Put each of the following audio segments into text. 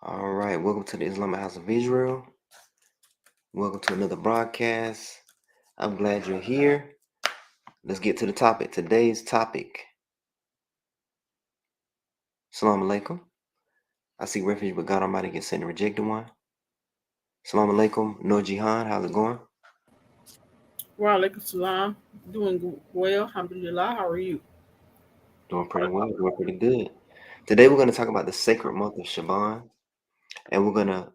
All right, welcome to the Islamic House of Israel. Welcome to another broadcast. I'm glad you're here. Let's get to the topic. Today's topic. Assalamu alaikum. I see refuge, but God Almighty gets sent and rejected one. Assalamu alaikum. No Jihan, how's it going? Wa alaikum salam. Doing well, alhamdulillah. How are you? Doing pretty well, doing pretty good. Today we're going to talk about the sacred month of Sha'ban, and we're gonna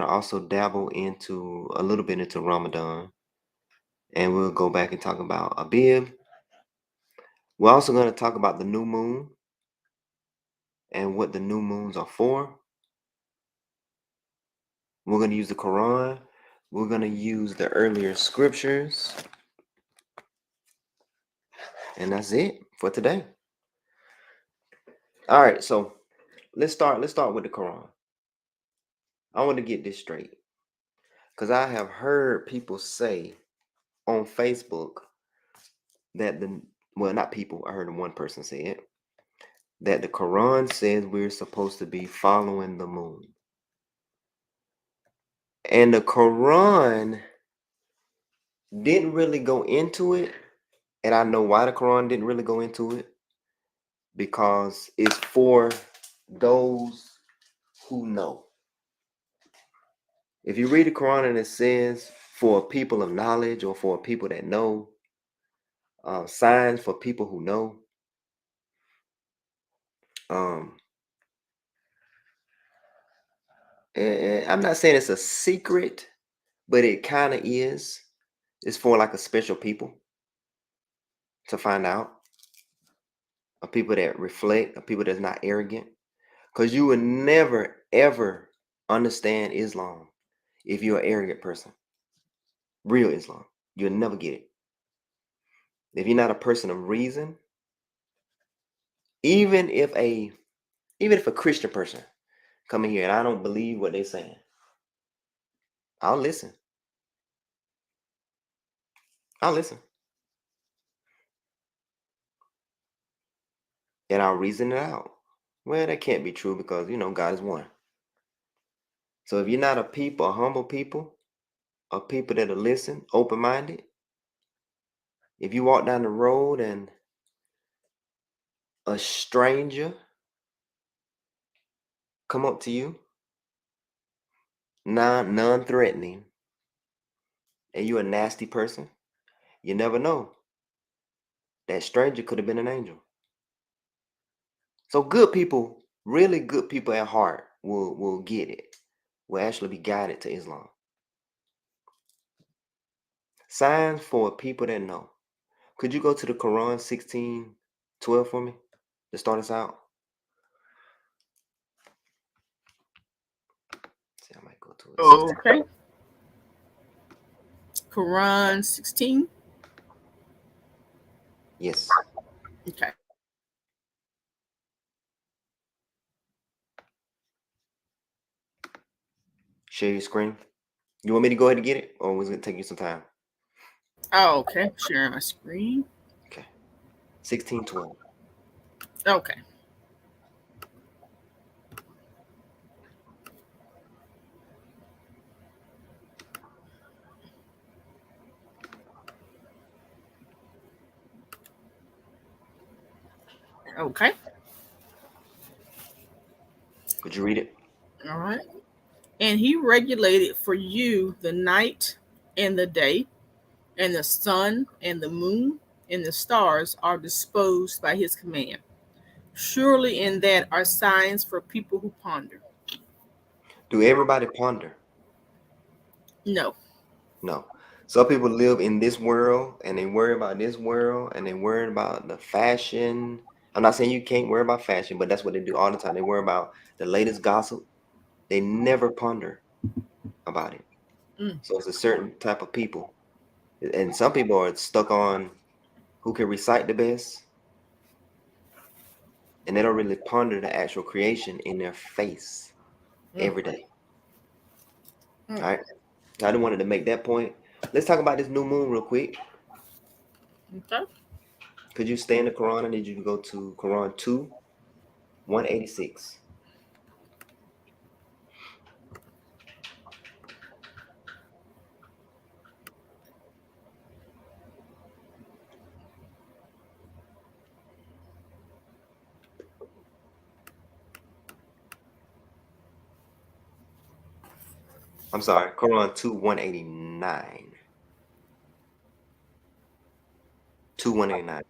also dabble into a little bit into Ramadan, and we'll go back and talk about Abib. We're also going to talk about the new moon and what the new moons are for. We're going to use the Quran. We're going to use the earlier scriptures. And that's it for today. All right, so let's start with the Quran. I want to get this straight, because I have heard people say on Facebook that not people, I heard one person say it, that the Quran says we're supposed to be following the moon. And the Quran didn't really go into it. And I know why the Quran didn't really go into it, because it's for those who know. If you read the Quran and it says for people of knowledge, or for people that know, signs for people who know, I'm not saying it's a secret, but it kind of is. It's for like a special people to find out, of people that reflect, of people that's not arrogant, because you would never ever understand Islam if you're an arrogant person. Real Islam, you'll never get it. If you're not a person of reason, even if a Christian person come in here and I don't believe what they're saying, I'll listen. And I'll reason it out. Well, that can't be true, because God is one. So if you're not a humble people, a people that'll listen, open-minded, if you walk down the road and a stranger come up to you, non-threatening, and you're a nasty person, you never know. That stranger could have been an angel. So good people, really good people at heart, will get it, will actually be guided to Islam. Signs for people that know. Could you go to the Quran 16:12 for me to start us out? See, I might go to it. Oh, okay. Quran 16. Yes. Okay. Share your screen. You want me to go ahead and get it, or was it going to take you some time? Oh, okay. Sharing my screen. Okay. 16:12. Okay. Okay. Could you read it? All right. And he regulated for you the night and the day, and the sun and the moon and the stars are disposed by his command. Surely in that are signs for people who ponder. Do everybody ponder? No. No. Some people live in this world and they worry about this world and they worry about the fashion. I'm not saying you can't worry about fashion, but that's what they do all the time. They worry about the latest gossip. They never ponder about it. Mm. So it's a certain type of people. And some people are stuck on who can recite the best, and they don't really ponder the actual creation in their face Mm. every day. Mm. All right. I didn't wanted to make that point. Let's talk about this new moon real quick. Okay. Could you stay in the Quran? I need you to go to Quran 2, 186. I'm sorry, Quran 2 189. 2 189.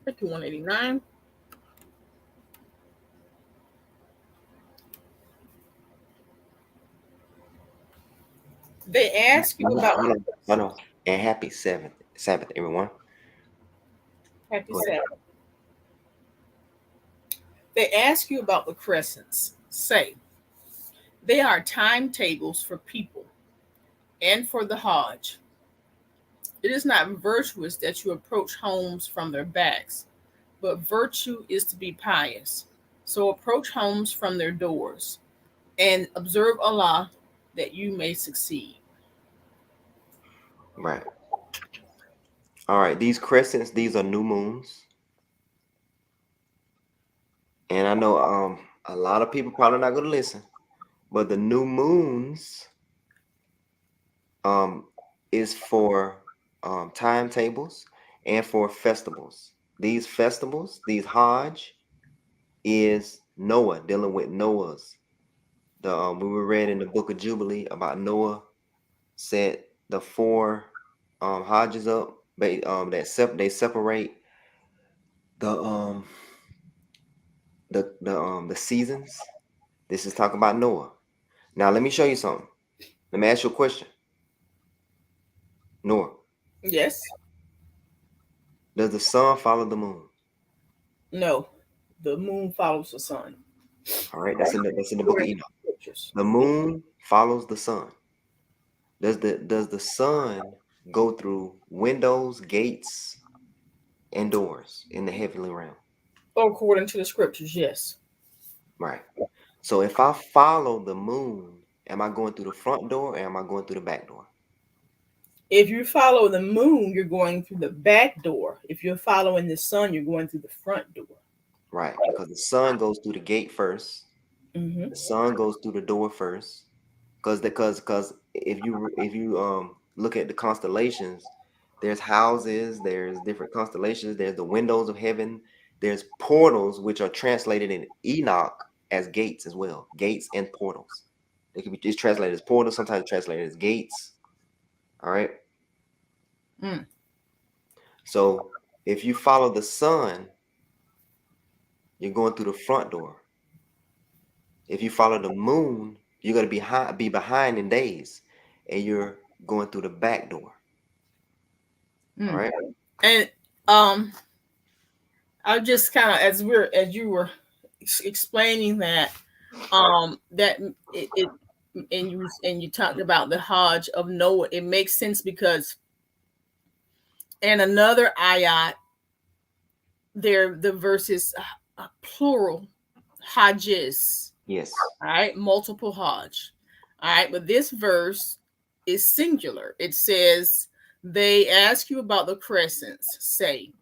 189. They ask you about Hold on, hold on. And happy Sabbath, everyone. happy Go ahead. Sabbath. They ask you about the crescents. Say, they are timetables for people and for the Hajj. It is not virtuous that you approach homes from their backs, but virtue is to be pious. So approach homes from their doors and observe Allah that you may succeed. Right. All right. These crescents, these are new moons. And I know a lot of people probably not gonna listen, but the new moons um is for timetables and for festivals. These festivals, these Hajj, is Noah, dealing with Noah's. The we were read in the book of Jubilee about Noah set the four Hajjs up, they separate the the seasons. This is talking about Noah. Now let me show you something. Let me ask you a question. Noah, Yes? does the sun follow the moon? No. The moon follows the sun. All right, that's in the book of According to Enoch. the scriptures. The moon follows the sun. Does the sun go through windows, gates, and doors in the heavenly realm? According to the scriptures, yes. Right. So if I follow the moon, am I going through the front door or am I going through the back door? If you follow the moon, you're going through the back door. If you're following the sun, you're going through the front door. Right, because the sun goes through the gate first. Mm-hmm. The sun goes through the door first. Because if you look at the constellations, there's houses, there's different constellations, there's the windows of heaven, there's portals which are translated in Enoch as gates as well. Gates and portals. They can be just translated as portals, sometimes translated as gates. All right. Mm. So if you follow the sun, you're going through the front door. If you follow the moon, you're gonna be behind in days, and you're going through the back door. All Mm. right. And um, I just kind of as you were explaining that that it and you talked about the Hajj of Noah. It makes sense because in another ayat there the verse is plural Hajjis. Yes. All right, multiple Hajj. All right, but this verse is singular. It says, they ask you about the crescents, say,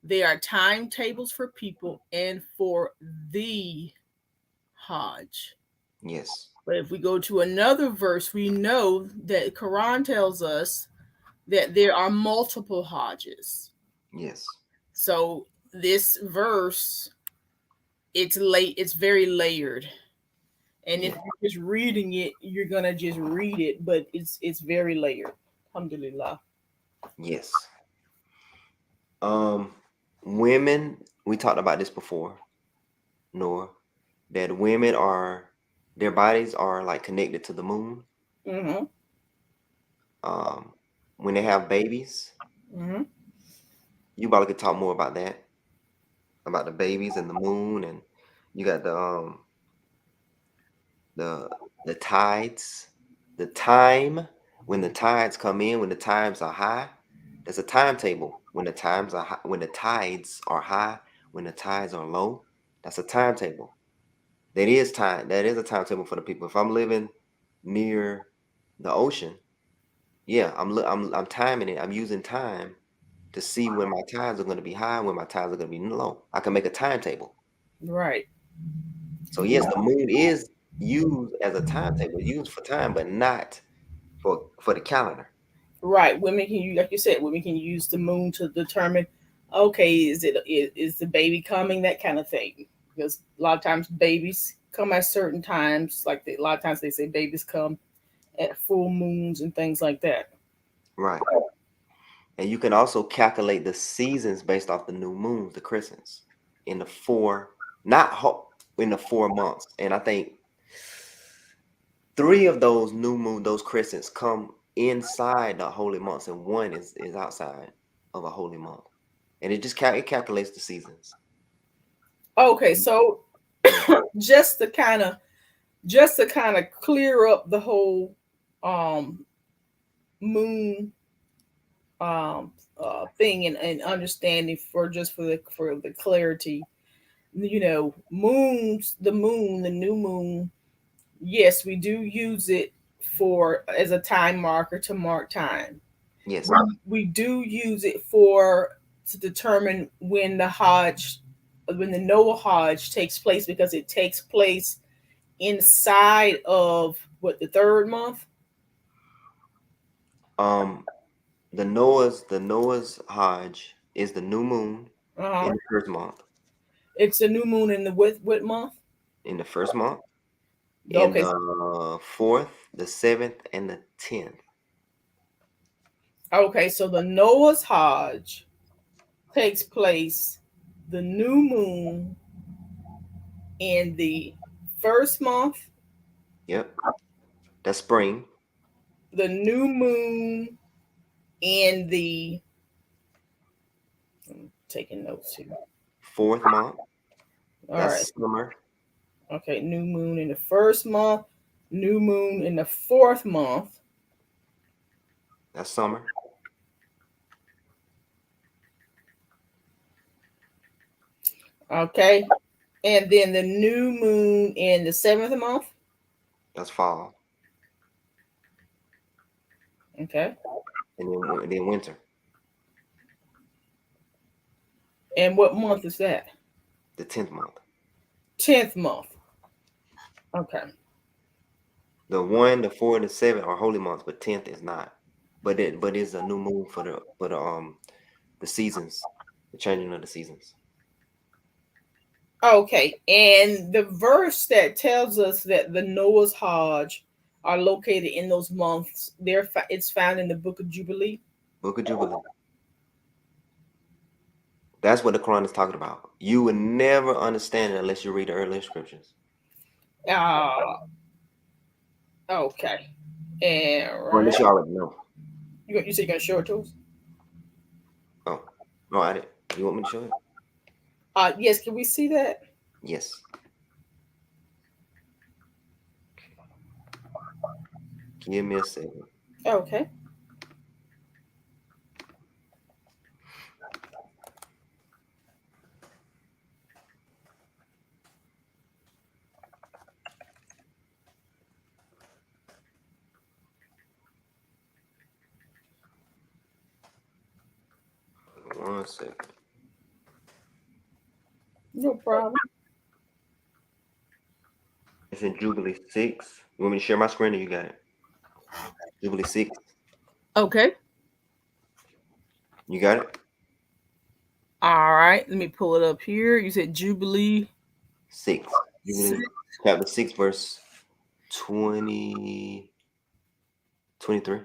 they are timetables for people and for the Hajj. Yes. But if we go to another verse, we know that Quran tells us that there are multiple Hajjs. Yes. So this verse, it's very layered. And if Yeah. you're just reading it, you're gonna just read it, but it's very layered. Alhamdulillah. Yes. Um, women. We talked about this before, Noah. That women are their bodies are like connected to the moon. Mm-hmm. Um, when they have babies, Mm-hmm. you probably could talk more about the babies and the moon, and you got the the tides, the time when the tides come in, when the times are high. There's a timetable when the times are high, when the tides are high, when the tides are low. That's a timetable. That is time. That is a timetable for the people. If I'm living near the ocean, yeah, I'm timing it. I'm using time to see when my tides are going to be high, when my tides are going to be low. I can make a timetable. Right. So yes, the moon is used as a timetable, used for time, but not for the calendar. Right. Women can use, like you said, women can use the moon to determine, okay, is the baby coming, that kind of thing. Because a lot of times babies come at certain times. A lot of times they say babies come at full moons and things like that. Right. And you can also calculate the seasons based off the new moons, the crescents, in the in the 4 months. And I think 3 of those new moon, those crescents come inside the holy months, and one is outside of a holy month. And it just it calculates the seasons. Okay, so Yeah. just to kind of clear up the whole um moon thing and understanding for the clarity, moons, the moon, the new moon, yes, we do use it for as a time marker to mark time. Yes. We do use it for to determine when the Noah Hajj takes place, because it takes place inside of what, the third month. Um, the Noah's Hajj is the new moon Uh-huh. in the first month. It's the new moon in the what month? In the first month, in Okay, the 4th, the 7th, and the 10th. okay. So the Noah's Hajj takes place the new moon in the first month, Yep. That's spring. the new moon in the, I'm taking notes here. 4th month. All right. That's summer. Okay, new moon in the first month, new moon in the fourth month. That's summer. Okay. And then the new moon in the seventh month. That's fall. Okay. And then winter. And what month is that? The 10th month. 10th month. Okay. The 1, the 4, and the 7 are holy months, but 10th is not. But it's a new moon for the seasons, the changing of the seasons. Okay. And the verse that tells us that the Noah's Hajj are located in those months, it's found in the Book of Jubilee. Book of Jubilee. That's what the Quran is talking about. You would never understand it unless you read the earlier scriptures. Uh, okay. And Or right. unless you already know. You say you're gonna show it to us? Oh, no, I didn't. You want me to show it? Yes, can we see that? Yes. Give me a second. Okay. One second. No problem. It's in Jubilee 6. You want me to share my screen or you got it? Jubilee 6. Okay. You got it? All right. Let me pull it up here. You said Jubilee 6. Jubilee chapter 6, verse 20, 23.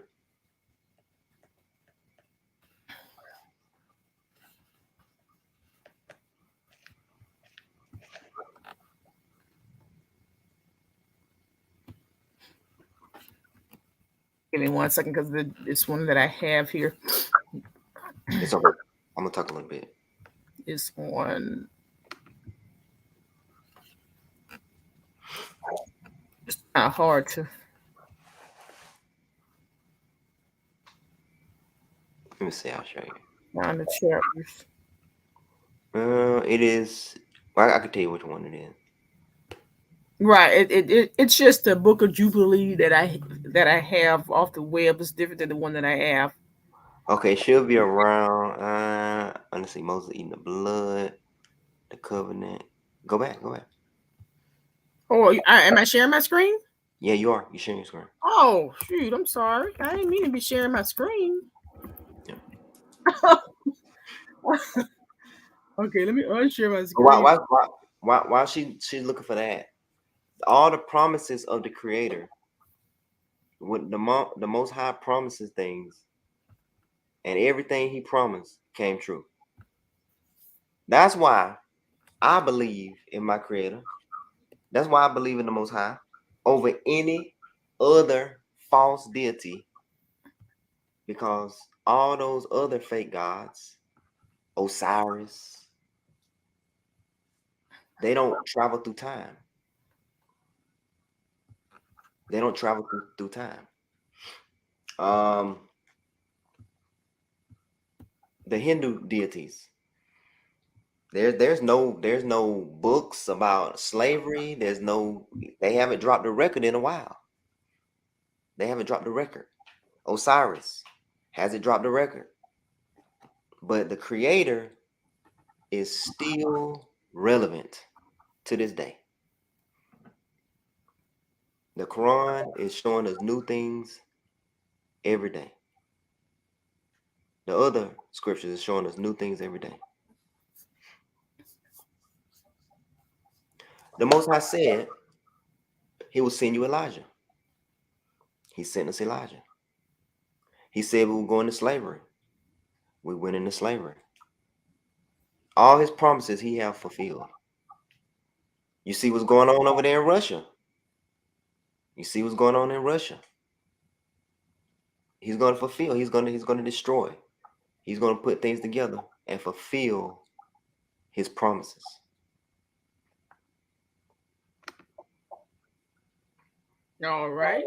Give me one second, because this one that I have here It's okay. I'm gonna talk a little bit. is one. It's not hard to. Let me see. I'll show you. Find the chapters. It is. Well, I can tell you which one it is. Right. It's just the Book of Jubilee that I have off the web. It's different than the one that I have. Okay, she'll be around. Let's see. Moses eating the blood, the covenant. Go back. Go back. Oh, am I sharing my screen? Yeah, you are. You sharing your screen. Oh, shoot. I'm sorry. I didn't mean to be sharing my screen. Yeah. Okay, let me unshare my screen. While she's looking for that, all the promises of the Creator When the Most High promises things, and everything He promised came true. That's why I believe in my Creator. That's why I believe in the Most High over any other false deity, because all those other fake gods, Osiris, they don't travel through time. They don't travel through time. The Hindu deities. There's no books about slavery. They haven't dropped a record in a while. They haven't dropped the record. Osiris hasn't dropped the record. But the creator is still relevant to this day. The Quran is showing us new things every day. The other scriptures is showing us new things every day. The Most High said He will send you Elijah. He sent us Elijah. He said we will go into slavery. We went into slavery. All His promises He have fulfilled. You see what's going on over there in Russia. You see what's going on in Russia. He's going to fulfill. He's going to destroy. He's going to put things together and fulfill His promises. All right.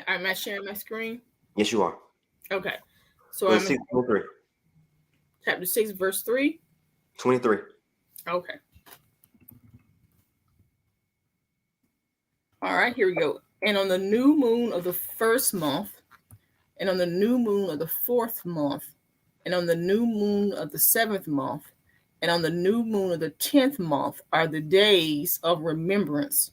I'm not sharing my screen. Yes, you are. Okay. So Verse I'm 6, 23. chapter 6, verse 3. 23. Okay. All right, here we go. And on the new moon of the first month, and on the new moon of the fourth month, and on the new moon of the seventh month, and on the new moon of the 10th month are the days of remembrance,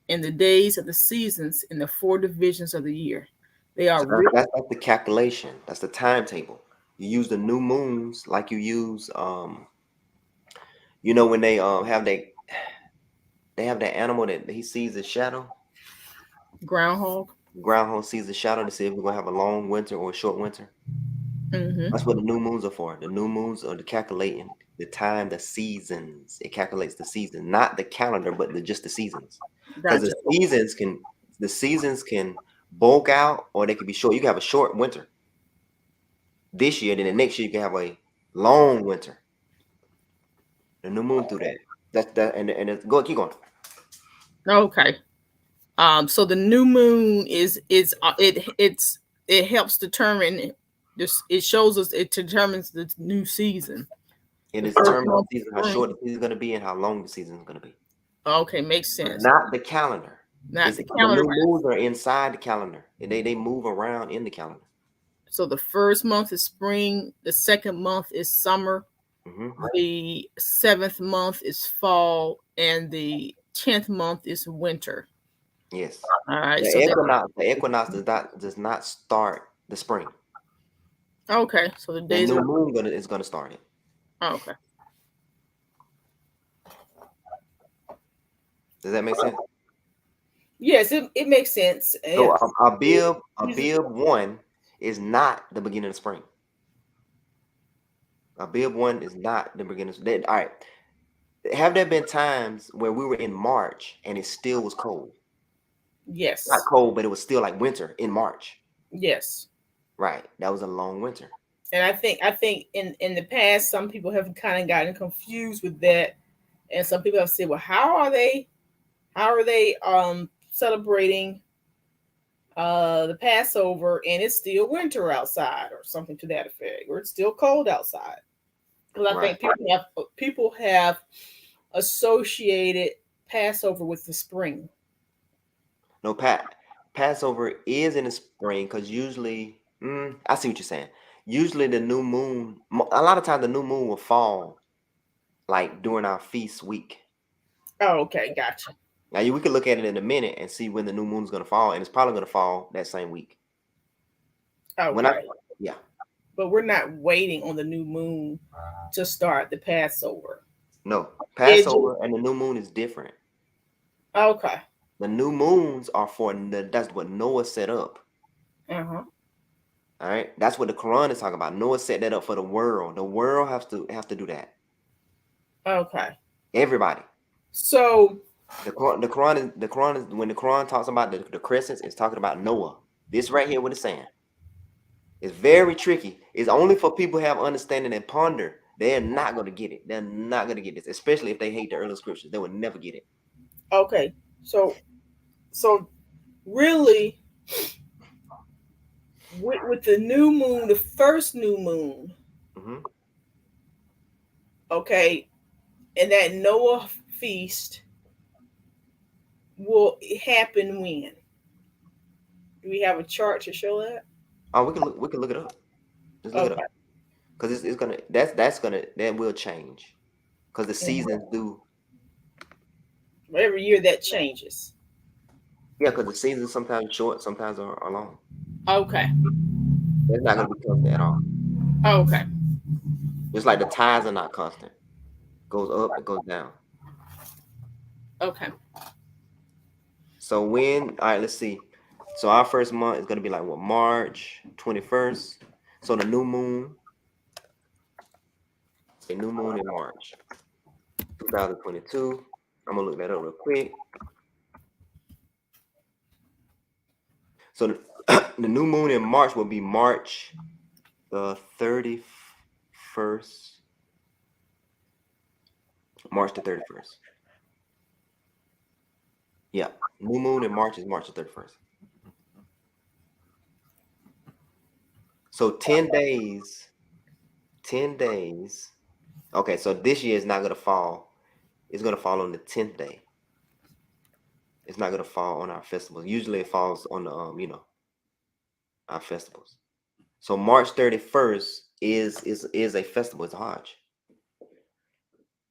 and the days of the seasons in the 4 divisions of the year. They are So written. that's the calculation. That's the timetable. You use the new moons like you use when they have that animal that he sees the shadow. Groundhog. Groundhog sees the shadow to see if we're gonna have a long winter or a short winter. Mm-hmm. That's what the new moons are for. The new moons are calculating the time, the seasons. It calculates the season, not the calendar, but just the seasons. Because Gotcha. the seasons can bulk out or they can be short. You can have a short winter this year, then the next year you can have a long winter. The new moon through that. Go keep going. Okay. So the new moon it helps determine this. It shows us, it determines the new season. It The is first determined month the season, how of short spring. the season is going to be and how long the season is going to be. Okay, makes sense. Not the calendar. Not It's the the calendar. new moons are inside the calendar. They move around in the calendar. So the first month is spring. The second month is summer. Mm-hmm. The 7th month is fall, and the 10th month is winter. Yes. All right. The equinox does not start the spring. Okay. So the The days new are moon is gonna start it. okay. Does that make sense? Yes, it makes sense. So Yes. Abib 1 is not the beginning of spring. Abib 1 is not the beginning. All right. Have there been times where we were in March and it still was cold? Yes. Not cold, but it was still like winter in March. Yes. Right. That was a long winter. And I think in the past some people have kind of gotten confused with that, and some people have said, well, how are they celebrating the Passover and it's still winter outside, or something to that effect, or it's still cold outside? Because I think people have associated Passover with the spring. No, Passover is in the spring because usually, I see what you're saying. Usually the new moon, a lot of times the new moon will fall like during our feast week. Oh, okay, gotcha. Now we could look at it in a minute and see when the new moon is going to fall, and it's probably going to fall that same week. Okay. Yeah. But we're not waiting on the new moon to start the Passover. No, Passover and the new moon is different. Okay. The new moons are that's what Noah set up. Uh-huh. All right, that's what the Quran is talking about. Noah set that up for the world. The world have to do that. Okay. Everybody. So, The Quran is when the Quran talks about the crescents, it's talking about Noah. This right here, what it's saying. It's very tricky. It's only for people who have understanding and ponder. They're not gonna get it. They're not gonna get this, especially if they hate the early scriptures. They will never get it. okay. So really, with the new moon, the first new moon, Hmm. okay, and that Noah feast will happen when? Do we have a chart to show that? Oh, we can look it up. Just look it Okay. up because it's gonna that will change because the Mhm. seasons do. Every year that changes. Yeah, because the seasons sometimes short, sometimes are long. Okay. It's not gonna be constant at all. Okay. Just like the tides are not constant. Goes up, it goes down. Okay. So all right, let's see. So our first month is gonna be like what, March 21st. So the new moon, a new moon in March 2022. I'm gonna look that up real quick. So the new moon in March will be March the 31st. March the 31st. Yeah. New moon in March is March the 31st. So 10 days, 10 days. Okay, so this year is not gonna fall. It's gonna fall on the 10th day. It's not gonna fall on our festivals. Usually it falls on the our festivals. So March 31st is a festival. It's a Hajj.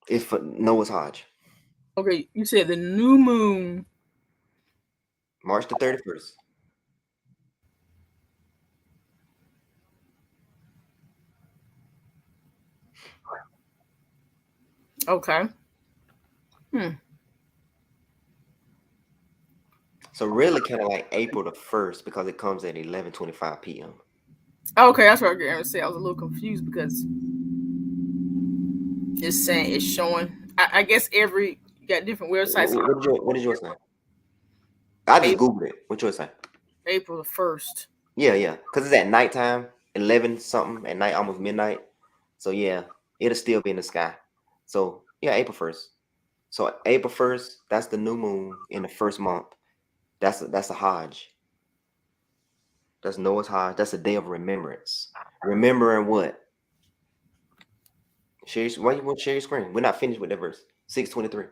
It's for Noah's Hajj. Okay. You said the new moon. March the 31st. Okay. Hmm. So really kind of like April the 1st because it comes at 11:25 p.m. Okay, that's what I was going to say. I was a little confused because it's saying it's showing. I guess every you got different websites. What did yours say? I just April, Googled it. What yours say? April the 1st. Yeah. Because it's at nighttime, 11 something at night, almost midnight. So yeah, it'll still be in the sky. So yeah, April 1st. So April 1st, that's the new moon in the first month. That's a Hajj. That's Noah's Hajj. That's a day of remembrance. Remembering what? Why you want to share your screen? We're not finished with that verse. 623.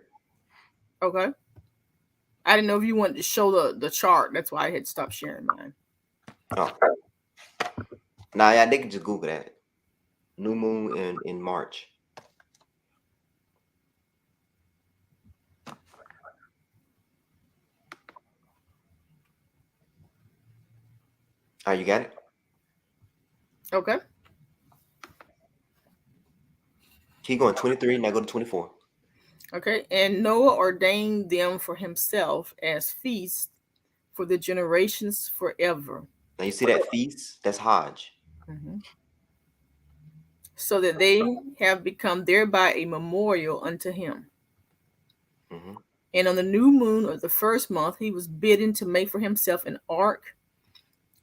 Okay. I didn't know if you wanted to show the chart. That's why I had stopped sharing mine. Oh, nah, yeah, they can just Google that. New moon in March. Oh, you got it? Okay. Keep going. 23. Now go to 24. Okay. And Noah ordained them for himself as feasts for the generations forever. Now you see that feast? That's Hajj. Mhm. So that they have become thereby a memorial unto him. Hmm. And on the new moon of the first month, he was bidden to make for himself an ark.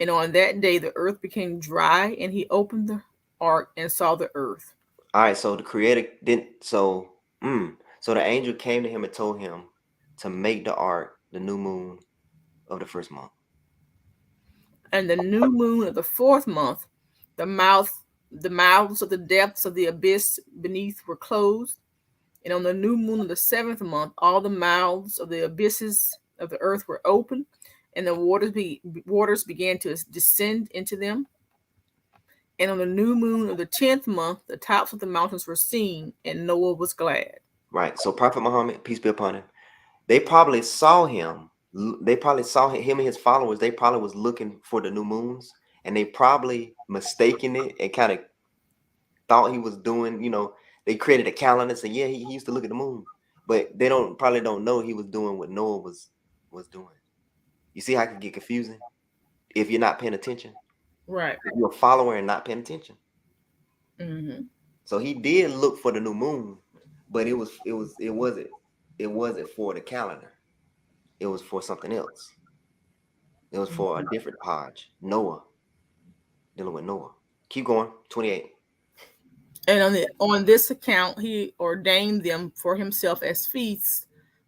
And on that day, the earth became dry, and he opened the ark and saw the earth. All right, so the creator didn't so the angel came to him and told him to make the ark the new moon of the first month. And the new moon of the fourth month, the mouth, the mouths of the depths of the abyss beneath were closed. And on the new moon of the seventh month, all the mouths of the abysses of the earth were opened, and the waters began to descend into them. And on the new moon of the 10th month, the tops of the mountains were seen, and Noah was glad. Right. So Prophet Muhammad, peace be upon him, they probably saw him. They probably saw him and his followers. They probably was looking for the new moons, and they probably mistaken it and kind of thought he was doing. They created a calendar and said, yeah, he used to look at the moon, but they probably don't know he was doing what Noah was. was doing. You see how it can get confusing if you're not paying attention? Right. If you're a follower and not paying attention. Mm-hmm. So he did look for the new moon, but it wasn't for the calendar. It was for something else. It was for a different Hodge. Noah. Dealing with Noah. Keep going. 28. And on this account, he ordained them for himself as feasts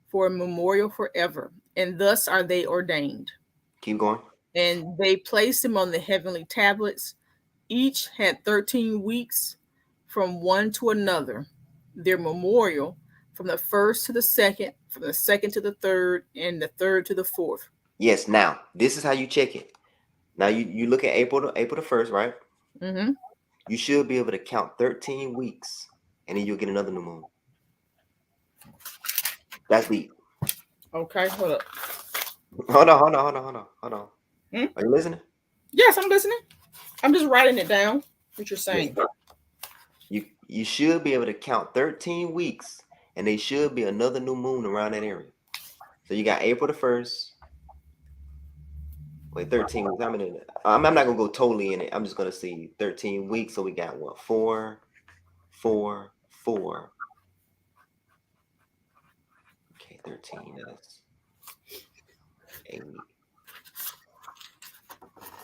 for a memorial forever. And thus are they ordained. Keep going. And they placed them on the heavenly tablets. Each had 13 weeks from one to another. Their memorial from the first to the second, from the second to the third, and the third to the fourth. Yes, now this is how you check it. Now you look at April the 1st, right? Mm-hmm. You should be able to count 13 weeks and then you'll get another new moon. That's deep. Okay, hold up. Hold on. Hmm? Are you listening? Yes, I'm listening. I'm just writing it down, what you're saying. You should be able to count 13 weeks and there should be another new moon around that area. So you got April the 1st. Wait, 13 weeks. I'm not gonna go totally in it. I'm just gonna see 13 weeks. So we got what? 4, 4, 4. Okay, 13. That's 8.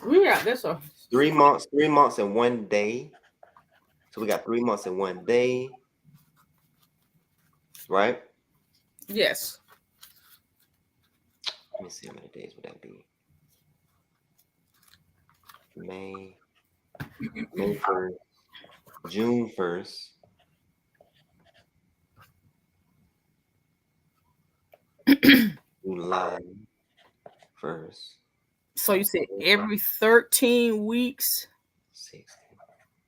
Yeah, that's a 3 months. 3 months and 1 day. So we got 3 months and 1 day. Right? yes. Let me see how many days would that be. May 1st, June 1st. July 1st. So you said every 13 weeks 16.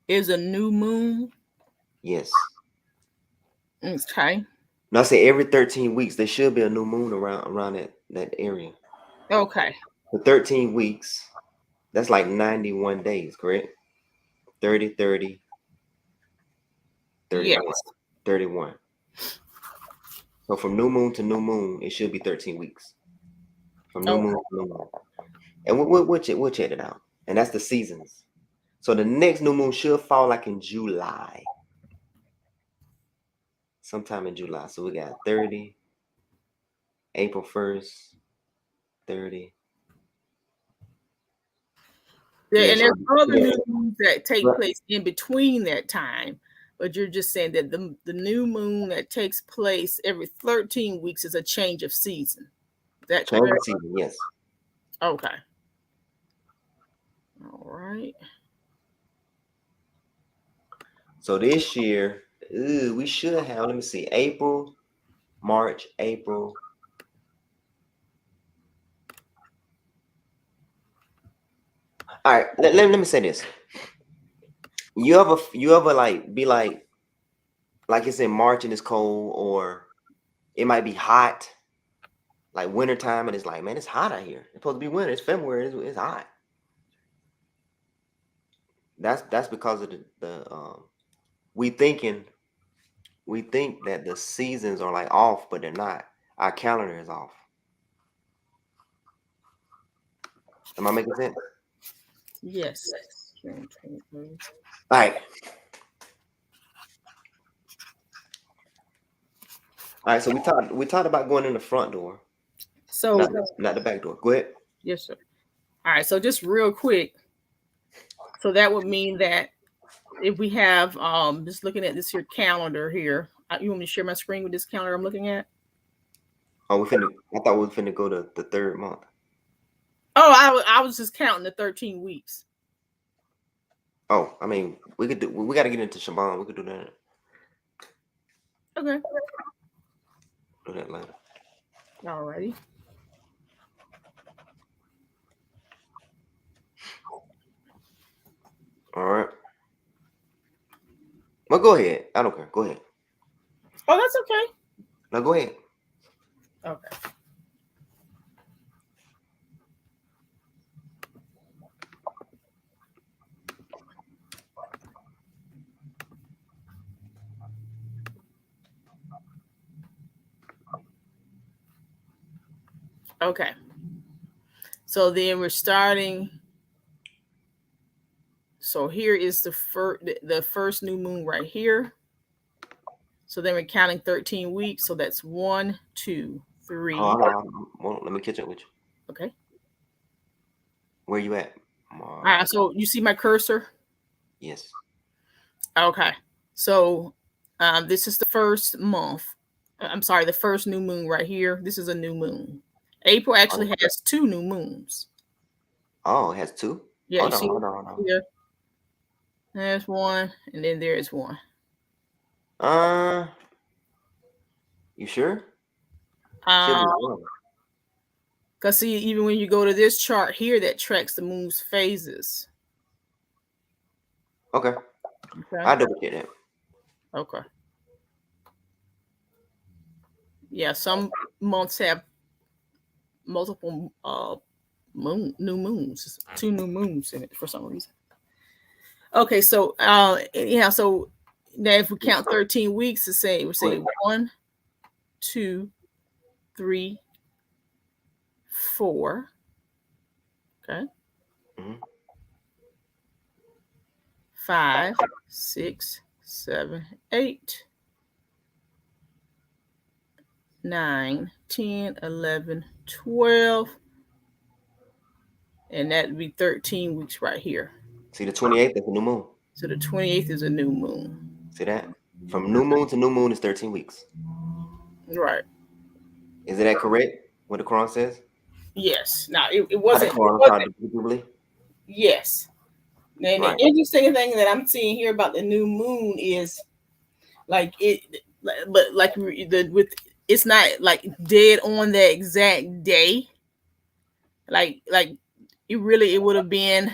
is a new moon? Yes. Okay. Now I say every 13 weeks there should be a new moon around that area. Okay. For 13 weeks, that's like 91 days, correct? 30, 30, 31, Yes. 31. So from new moon to new moon, it should be 13 weeks. From new moon to new moon. And we'll check it out. And that's the seasons. So the next new moon should fall like in July. Sometime in July. So we got 30, April 1st, 30. Yeah, Yeah, and there's other yeah. new moons that take Right. place in between that time. But you're just saying that the new moon that takes place every 13 weeks is a change of season. Is that Change correct? the season, yes. Okay. All right. So this year, we should have, let me see, April, March, April. All right, let me say this. You ever like be like it's in March and it's cold, or it might be hot, like wintertime, and it's like, man, it's hot out here. It's supposed to be winter. It's February. It's hot. That's because of the we think that the seasons are like off, but they're not. Our calendar is off. Am I making sense? Yes. All right. All right. So we talked about going in the front door, So not the back door. Go ahead. yes, sir. All right. So just real quick. So that would mean that if we have just looking at this here calendar here, you want me to share my screen with this calendar I'm looking at? Oh, I thought we were finna go to the third month. Oh, I was just counting the 13 weeks. Oh, I mean, we got to get into Sha'ban. We could do that. Okay. Do that later. All righty. All right. Well, go ahead. I don't care. Go ahead. Oh, that's okay. No, go ahead. Okay. Okay. So then we're starting. So here is the first new moon right here. So then we're counting 13 weeks. So that's 1, 2, 3. Well, let me catch up with you. Okay. Where you at? All right. So you see my cursor? Yes. Okay. So this is the first month. I'm sorry, the first new moon right here. This is a new moon. April actually has 2 new moons. Oh, it has 2? Yeah, you see Hold on. here. There's one, and then there is one. You sure? Because see, even when you go to this chart here that tracks the moon's phases. Okay. I double check that. Okay. Yeah, some months have multiple new moons, 2 new moons in it for some reason. Okay, so so now if we count 13 weeks, we're saying 1, 2, 3, 4. Okay. 5, 6, 7, 8, 9, 10, 11, 12. And that would be 13 weeks right here. See, the 28th is a new moon. So the 28th is a new moon. See that? From new moon to new moon is 13 weeks. Right. Is that correct? What the Quran says? Yes. Now it wasn't. Yes. And the interesting thing that I'm seeing here about the new moon is like but like it's not like dead on the exact day. Like it would have been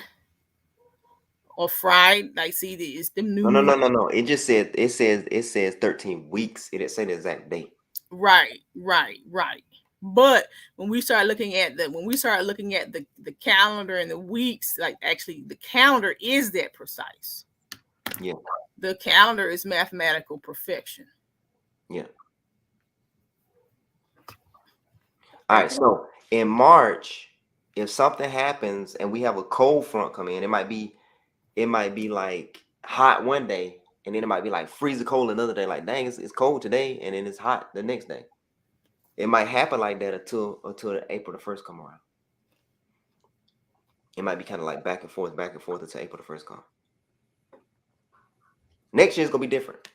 or Friday. Like see, it's the new. No. It just said it says 13 weeks. It didn't say the exact date. Right. But when we start looking at the calendar and the weeks, like actually the calendar is that precise. Yeah. The calendar is mathematical perfection. Yeah. All right. So in March, if something happens and we have a cold front come in, it might be like hot one day, and then it might be like freezing cold another day. Like, dang, it's cold today, and then it's hot the next day. It might happen like that until April the 1st come around. It might be kind of like back and forth until April the 1st come. Next year's gonna be different.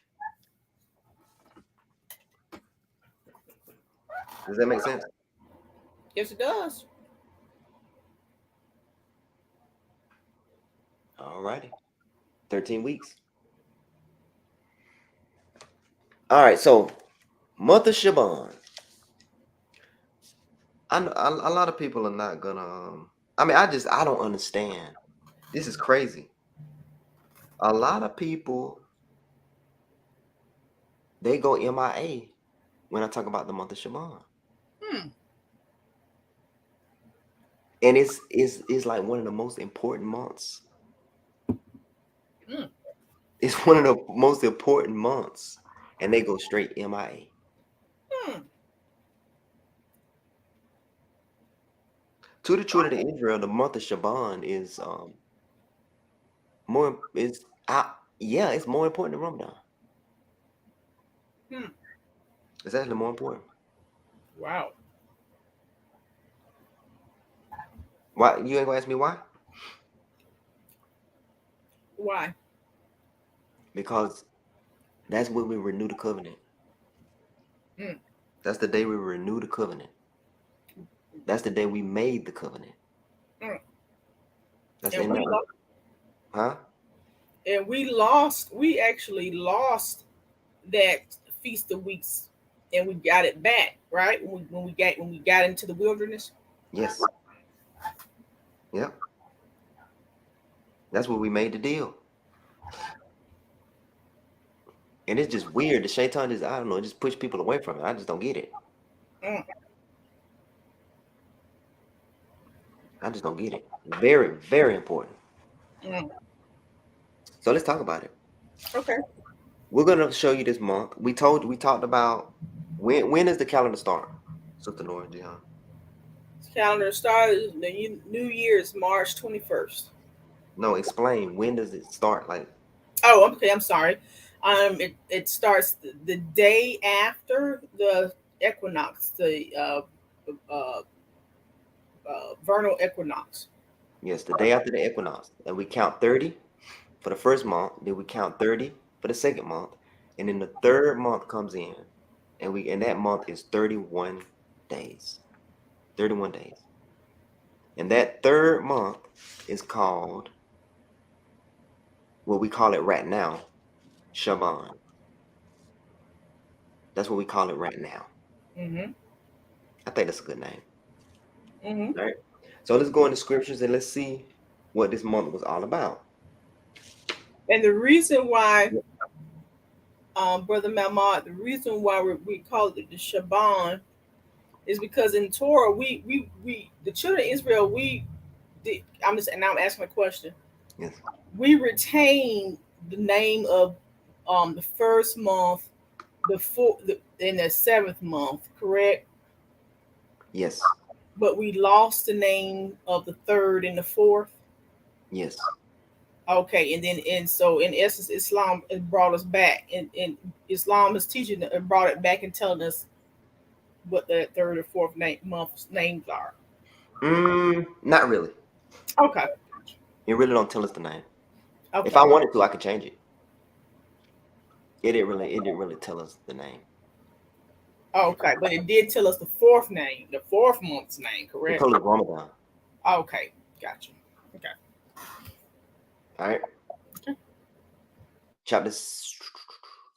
Does that make sense? Yes, it does. All righty. 13 weeks. All right, so month of Sha'ban. I know a lot of people are not gonna. I don't understand. This is crazy. A lot of people, they go MIA when I talk about the month of Sha'ban. And it's like one of the most important months. It's one of the most important months, and they go straight MIA. To the children of Israel, the month of Sha'ban is it's more important than Ramadan. It's actually more important. Wow. Why you ain't gonna ask me why? Why? Because that's when we renew the covenant. That's the day we renew the covenant. That's the day we made the covenant. That's the end. Huh? And we actually lost that Feast of Weeks, and we got it back, right? When we got into the wilderness. Yes. Yep. That's where we made the deal. And it's just weird. The shaitan just push people away from it. I just don't get it. I just don't get it. Very, very important. So let's talk about it. Okay. We're gonna show you this month. We talked about when does the calendar start? Sister Lauren, Jihan. calendar started. The new year is March 21st. No, explain. When does it start? Like, Oh, okay. I'm sorry. It starts the day after the equinox, the uh, vernal equinox. yes, the day after the equinox. And we count 30 for the first month, then we count 30 for the second month, and then the third month comes in, and that month is 31 days. 31 days. And that third month is called what we call it right now, Sha'ban. That's what we call it right now. Hmm. I think that's a good name. Hmm. All right. So let's go into scriptures and let's see what this month was all about. And the reason why, Brother Mahmad, the reason why we call it the Shaban is because in Torah, we the children of Israel, I'm just, and now I'm asking a question. Yes. We retain the name of the first month, and the seventh month, correct? Yes. But we lost the name of the third and the fourth. Yes. Okay, and so in essence, Islam has brought us back, and Islam is teaching and brought it back and telling us what the third or fourth month's names are. Not really. Okay, It really don't tell us the name. If okay, I wanted to, I could change it. It didn't really tell us the name. okay, but it did tell us the fourth name, the fourth month's name, It correct? told us Ramadan. Okay, gotcha. Okay, All right. okay. Chapter.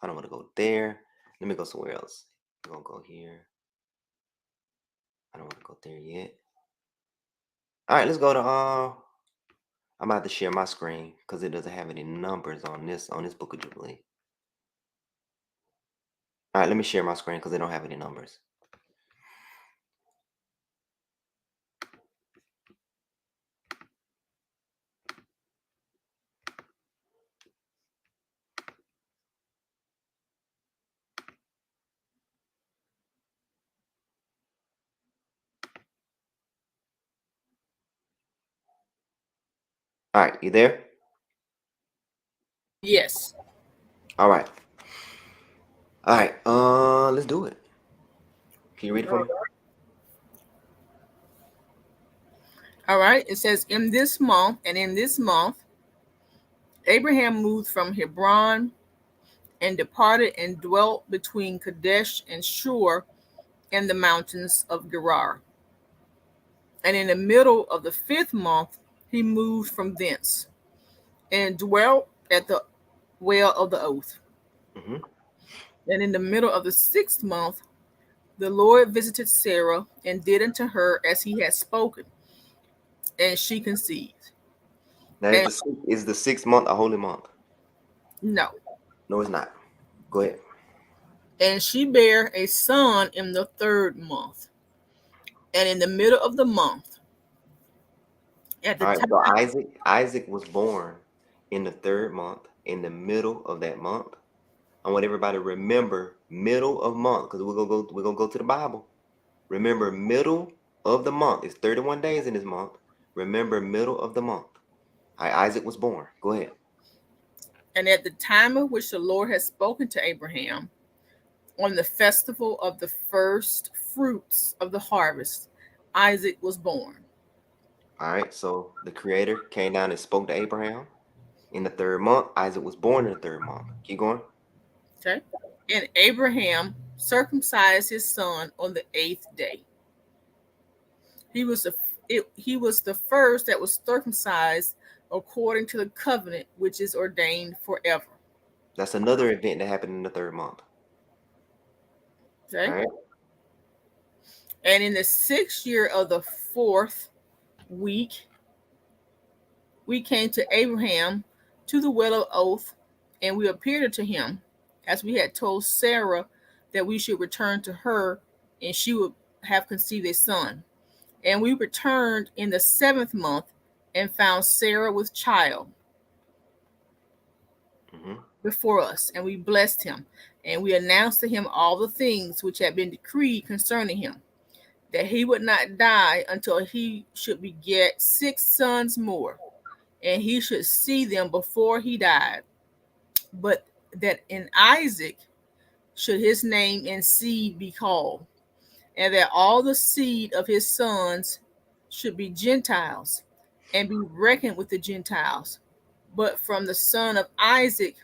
I don't want to go there. Let me go somewhere else. We're gonna go here. I don't want to go there yet. All right, let's go to I'm about to share my screen because it doesn't have any numbers on this book of Jubilee. All right, let me share my screen because they don't have any numbers. All right, you there? Yes. All right. All right. Let's do it. Can you read it for me? All right. It says, in this month, and in this month, Abraham moved from Hebron and departed and dwelt between Kadesh and Shur in the mountains of Gerar. And in the middle of the fifth month, he moved from thence and dwelt at the well of the oath. Mm-hmm. And in the middle of the sixth month, the Lord visited Sarah and did unto her as he had spoken, and she conceived. Now, And is the 6th month a holy month? no, No, it's not. Go ahead. and she bare a son in the third month. And in the middle of the month, at the All right. time, So Isaac was born in the 3rd month, in the middle of that month. I want everybody to remember middle of month because we're gonna go to the Bible. Remember middle of the month. It's 31 days in this month. Remember middle of the month. All right, Isaac was born. Go ahead. and at the time of which the Lord had spoken to Abraham, on the festival of the first fruits of the harvest, Isaac was born. All right. So the Creator came down and spoke to Abraham in the 3rd month. Isaac was born in the 3rd month. Keep going. Okay. And Abraham circumcised his son on the eighth day. He was he was the first that was circumcised according to the covenant which is ordained forever. That's another event that happened in the 3rd month. All Okay. right. And in the sixth year of the fourth week, we came to Abraham to the well of oath, and we appeared unto him, as we had told Sarah that we should return to her, and she would have conceived a son. And we returned in the seventh month and found Sarah with child Mm-hmm. before us, and we blessed him, and we announced to him all the things which had been decreed concerning him, that he would not die until he should beget 6 sons more, and he should see them before he died. But that in Isaac should his name and seed be called, and that all the seed of his sons should be Gentiles, and be reckoned with the Gentiles. But from the son of Isaac,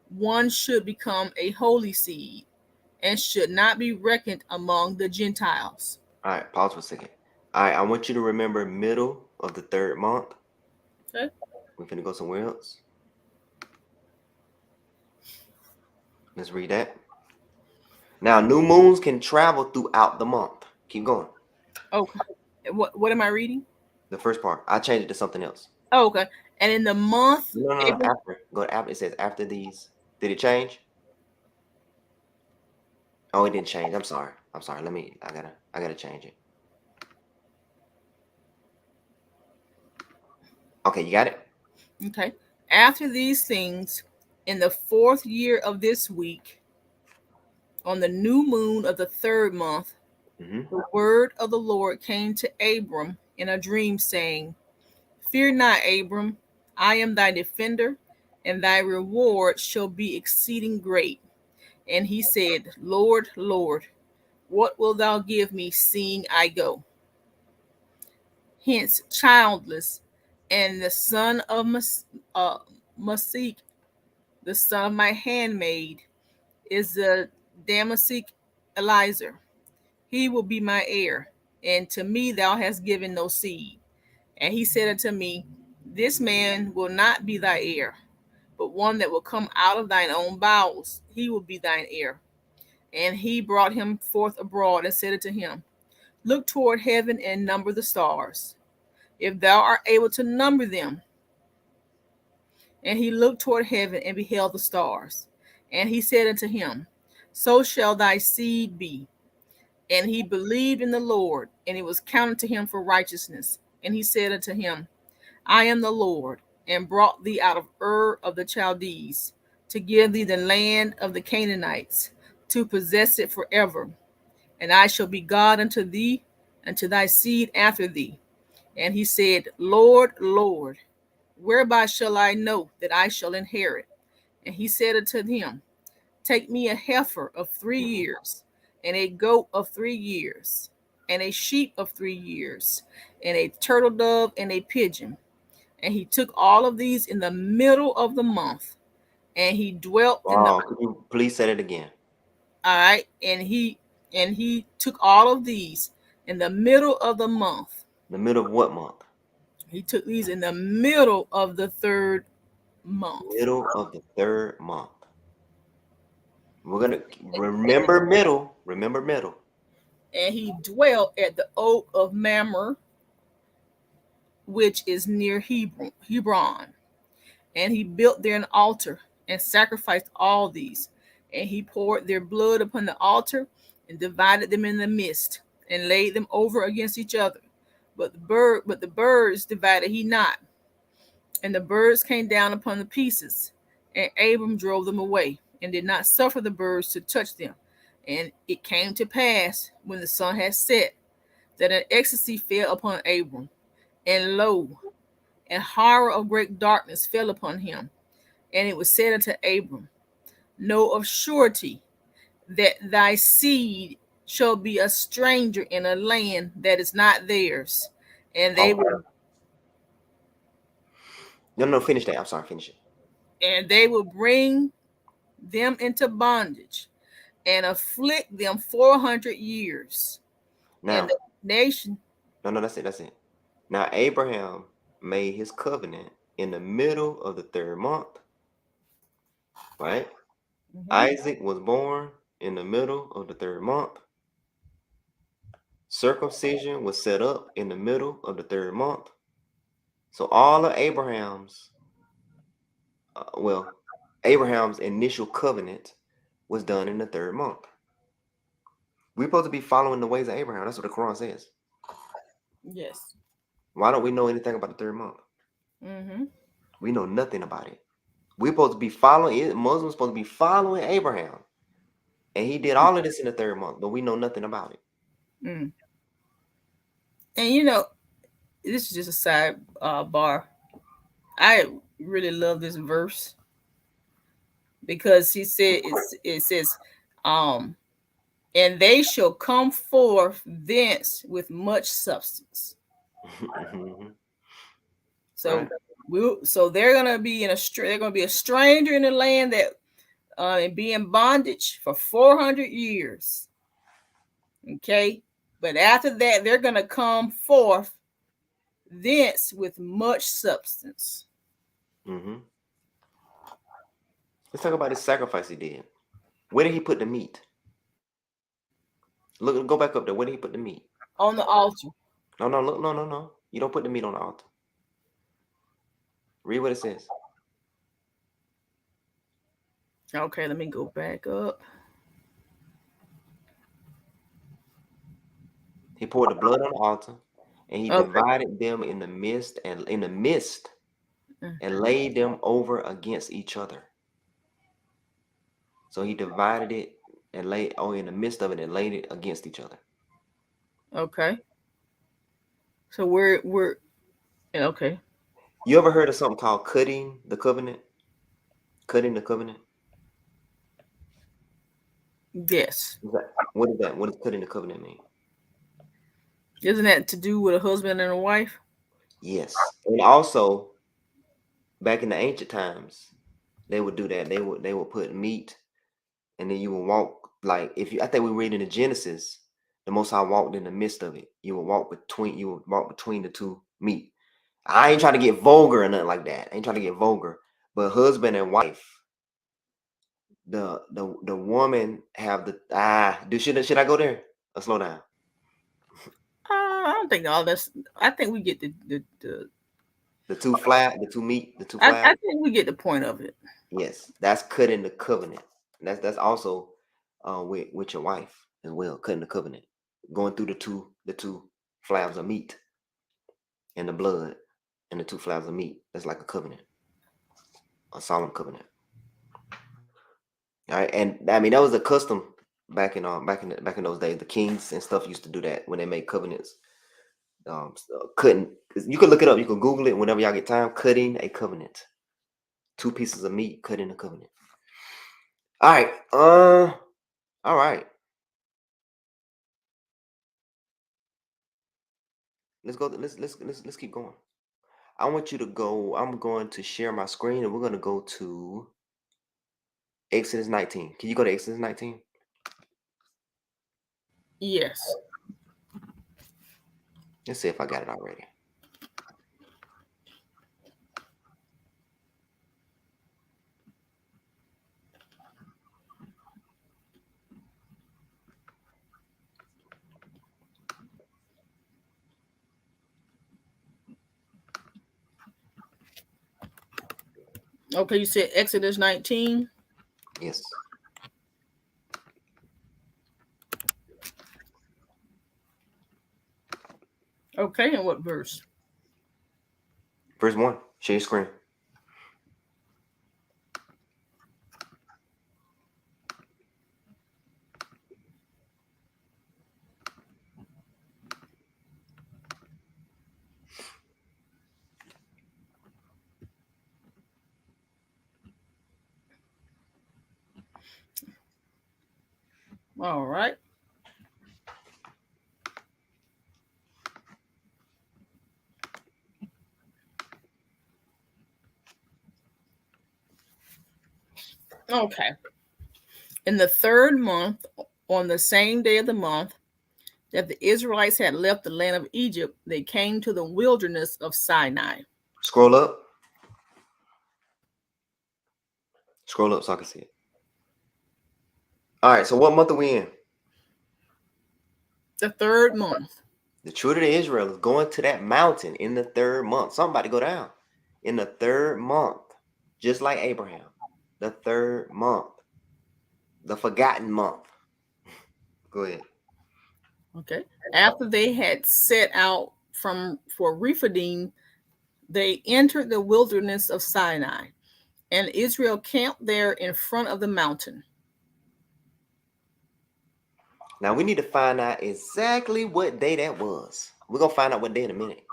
one should become a holy seed, and should not be reckoned among the Gentiles. All right, pause for a second. All right, I want you to remember middle of the third month. Okay. We're finna go somewhere else. Let's read that. Now, new moons can travel throughout the month. Keep going. Okay. What am I reading? The first part. I changed it to something else. Oh, okay. And in the month No. April. After. Go to after. It says after these. Did it change? Oh, it didn't change. I'm sorry. Let me. I gotta change it. Okay, you got it. Okay. After these things, in the 4th year of this week, on the new moon of the 3rd month, the word of the Lord came to Abram in a dream, saying, Fear not, Abram, I am thy defender, and thy reward shall be exceeding great. And he said, Lord, Lord, what wilt thou give me, seeing I go hence childless? And the son of Masik, the son of my handmaid, is the Damascus Eliezer. He will be my heir, and to me thou hast given no seed. And he said unto me, This man will not be thy heir, but one that will come out of thine own bowels, he will be thine heir. And he brought him forth abroad and said unto him, Look toward heaven and number the stars, if thou art able to number them. And he looked toward heaven and beheld the stars. And he said unto him, So shall thy seed be. And he believed in the Lord, and it was counted to him for righteousness. And he said unto him, I am the Lord, and brought thee out of Ur of the Chaldees, to give thee the land of the Canaanites, to possess it forever. And I shall be God unto thee, and to thy seed after thee. And he said, Lord, Lord, whereby shall I know that I shall inherit? And he said unto him, Take me a heifer of 3 years, and a goat of 3 years, and a sheep of 3 years, and a turtle dove and a pigeon. And he took all of these in the middle of the month, and he dwelt in the. Wow, could you please say it again? All right, and he took all of these in the middle of the month. The middle of what month? He took these in the middle of the 3rd month. Middle of the third month. We're gonna remember middle. Remember middle. And he dwelt at the oak of Mamre, which is near Hebron. And he built there an altar and sacrificed all these. And he poured their blood upon the altar and divided them in the midst and laid them over against each other. But the birds divided he not. And the birds came down upon the pieces, and Abram drove them away, and did not suffer the birds to touch them. And it came to pass, when the sun had set, that an ecstasy fell upon Abram, and lo, and horror of great darkness fell upon him. And it was said unto Abram, Know of surety that thy seed shall be a stranger in a land that is not theirs, and they Okay. will No, finish that. I'm sorry, finish it. and they will bring them into bondage and afflict them 400 years. And Now, the nation. no, that's it. Now, Abraham made his covenant in the middle of the third month, right? Isaac was born in the middle of the third month. Circumcision was set up in the middle of the third month. So all of Abraham's initial covenant was done in the third month. We're supposed to be following the ways of Abraham. That's what the Quran says. Yes. Why don't we know anything about the third month? Mm-hmm. We know nothing about it. We're supposed to be following it. Muslims supposed to be following Abraham. And he did all of this in the third month, but we know nothing about it. Mm. And you know, this is just a side bar. I really love this verse because he said it says, um, and they shall come forth thence with much substance. Mhm. So Right. so they're gonna be they're gonna be a stranger in the land that and be in bondage for 400 years. Okay, but after that they're gonna come forth thence with much substance. Hmm. Let's talk about the sacrifice he did. Where did he put the meat? Look, go back up there. Where did he put the meat? On the altar. No, no, look, no, no, no. You don't put the meat on the altar. Read what it says. Okay, let me go back up. He poured the blood on the altar, and he Okay. divided them in the midst and laid them over against each other. So he divided it and laid in the midst of it and laid it against each other. Okay. So we're okay. You ever heard of something called cutting the covenant? Cutting the covenant? Yes. What is that? What does cutting the covenant mean? Isn't that to do with a husband and a wife? Yes. And also, back in the ancient times, they would do that. They would put meat, and then you would walk like if you. I think we read in the Genesis, the Most High walked in the midst of it. You would walk between the two meat. I ain't trying to get vulgar or nothing like that. I ain't trying to get vulgar. But husband and wife, the woman have the do should I go there? Or slow down. I don't think all this. I think we get the The two I flab. think we get the point of it. Yes, that's cutting the covenant. That's also with your wife as well, cutting the covenant, going through the two flabs of meat and the blood and the two flabs of meat. That's like a covenant, a solemn covenant. All right, and I mean that was a custom back in those days. The kings and stuff used to do that when they made covenants. Cutting. You can look it up. You can Google it whenever y'all get time. Cutting a covenant. Two pieces of meat cutting a covenant. All right. All right. Let's go. Let's keep going. I want you to go. I'm going to share my screen, and we're going to go to Exodus 19. Can you go to Exodus 19? Yes. Let's see if I got it already. Okay, you said Exodus 19. Yes. Okay, and what verse? Verse 1. Share your screen. All right. Okay. In the third month, on the same day of the month that the Israelites had left the land of Egypt, they came to the wilderness of Sinai. Scroll up. Scroll up so I can see it. All right. So what month are we in? The third month. The children of Israel is going to that mountain in the third month. Somebody go down in the third month, just like Abraham. The third month, the forgotten month. Go ahead. Okay. After they had set out for Rephidim, they entered the wilderness of Sinai, and Israel camped there in front of the mountain. Now we need to find out exactly what day that was. We're gonna find out what day in a minute.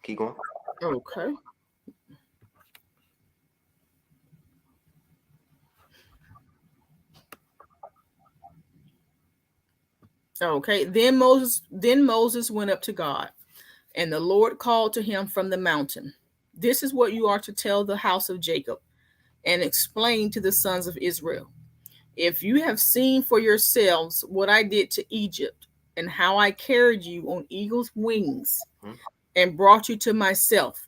Keep going. Okay. Okay. Then Moses went up to God, and the Lord called to him from the mountain. This is what you are to tell the house of Jacob and explain to the sons of Israel. If you have seen for yourselves what I did to Egypt, and how I carried you on eagle's wings Hmm. and brought you to myself,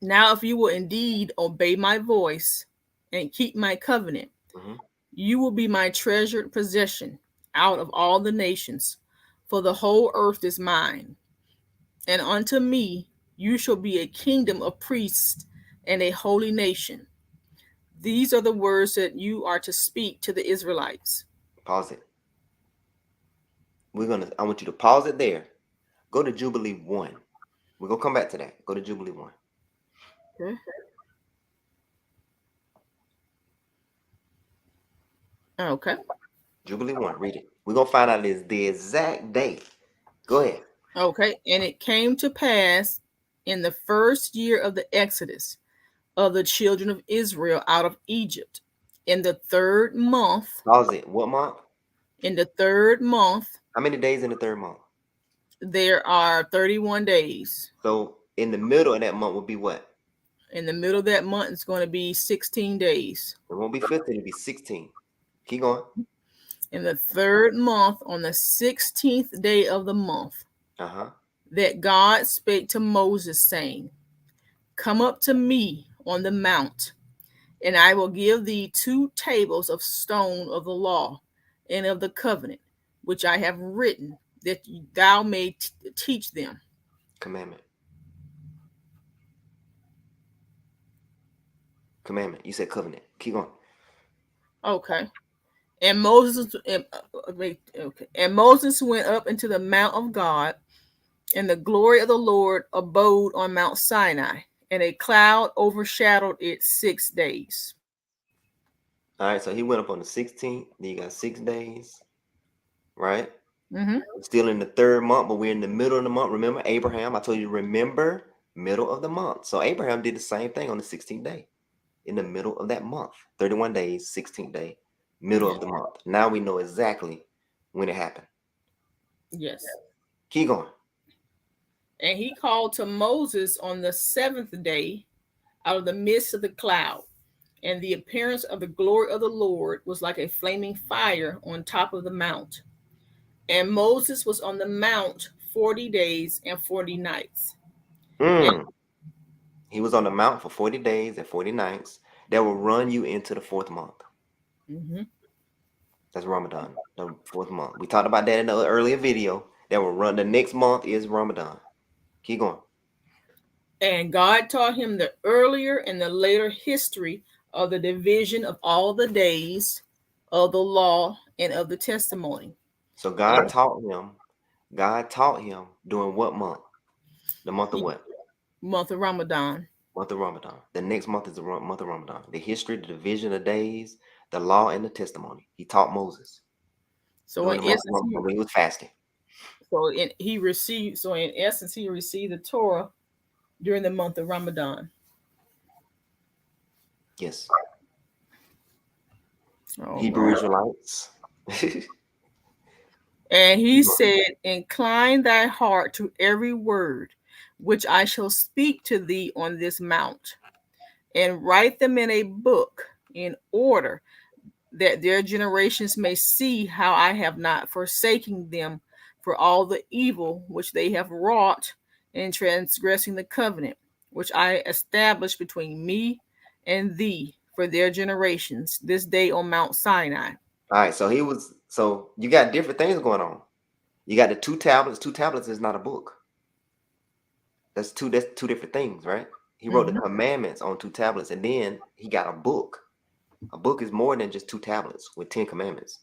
now if you will indeed obey my voice and keep my covenant, Hmm. you will be my treasured possession out of all the nations, for the whole earth is mine. And unto me you shall be a kingdom of priests and a holy nation. These are the words that you are to speak to the Israelites. Pause it. I want you to pause it there. Go to Jubilee 1. We're gonna come back to that. Go to Jubilee 1. Okay. Okay. Jubilee 1. Read it. We're gonna find out is the exact day. Go ahead. Okay. And it came to pass in the first year of the Exodus of the children of Israel out of Egypt, in the third month, Pause it. What month? in the third month, How many days in the third month? there are 31 days. So in the middle of that month would be what? In the middle of that month, it's going to be 16 days. It won't be 15, it'll be 16. Keep going. In the third month, on the 16th day of the month, Uh-huh. that God spake to Moses, saying, Come up to me on the mount, and I will give thee 2 tables of stone of the law and of the covenant, which I have written, that thou may teach them. Commandment. Commandment. You said covenant. Keep going. Okay. And Moses and Moses went up into the mount of God, and the glory of the Lord abode on Mount Sinai, and a cloud overshadowed it 6 days. All right, so he went up on the 16th. Then you got 6 days, right? Mm-hmm. We're still in the third month, but we're in the middle of the month. Remember Abraham? I told you to remember middle of the month. So Abraham did the same thing on the 16th day. In the middle of that month. 31 days, 16th day, middle Yeah. of the month. Now we know exactly when it happened. Yes. Keep going. And he called to Moses on the 7th day out of the midst of the cloud. And the appearance of the glory of the Lord was like a flaming fire on top of the mount. And Moses was on the mount 40 days and 40 nights. And Mm. He was on the mount for 40 days and 40 nights. That will run you into the fourth month. mhm. That's Ramadan, the fourth month. We talked about that in the earlier video. That will run the next month is Ramadan. Keep going. And God taught him the earlier and the later history of the division of all the days of the law and of the testimony. So And God taught him. God taught him during what month? The month of he, what? month of Ramadan. Month of Ramadan. The next month is the month of Ramadan. The history, the division of days, the law, and the testimony. He taught Moses So during in the month of essence, Ramadan when he was fasting. in essence he received the Torah during the month of Ramadan. Yes. All Hebrew right. Israelites. And he said, Incline thy heart to every word which I shall speak to thee on this mount, and write them in a book, in order that their generations may see how I have not forsaken them for all the evil which they have wrought in transgressing the covenant which I established between me and thee for their generations this day on Mount Sinai. All right, so you got different things going on. You got the two tablets. Two tablets is not a book. That's two different things, right? He wrote the Mhm. commandments on two tablets, and then he got a book. A book is more than just two tablets with 10 commandments.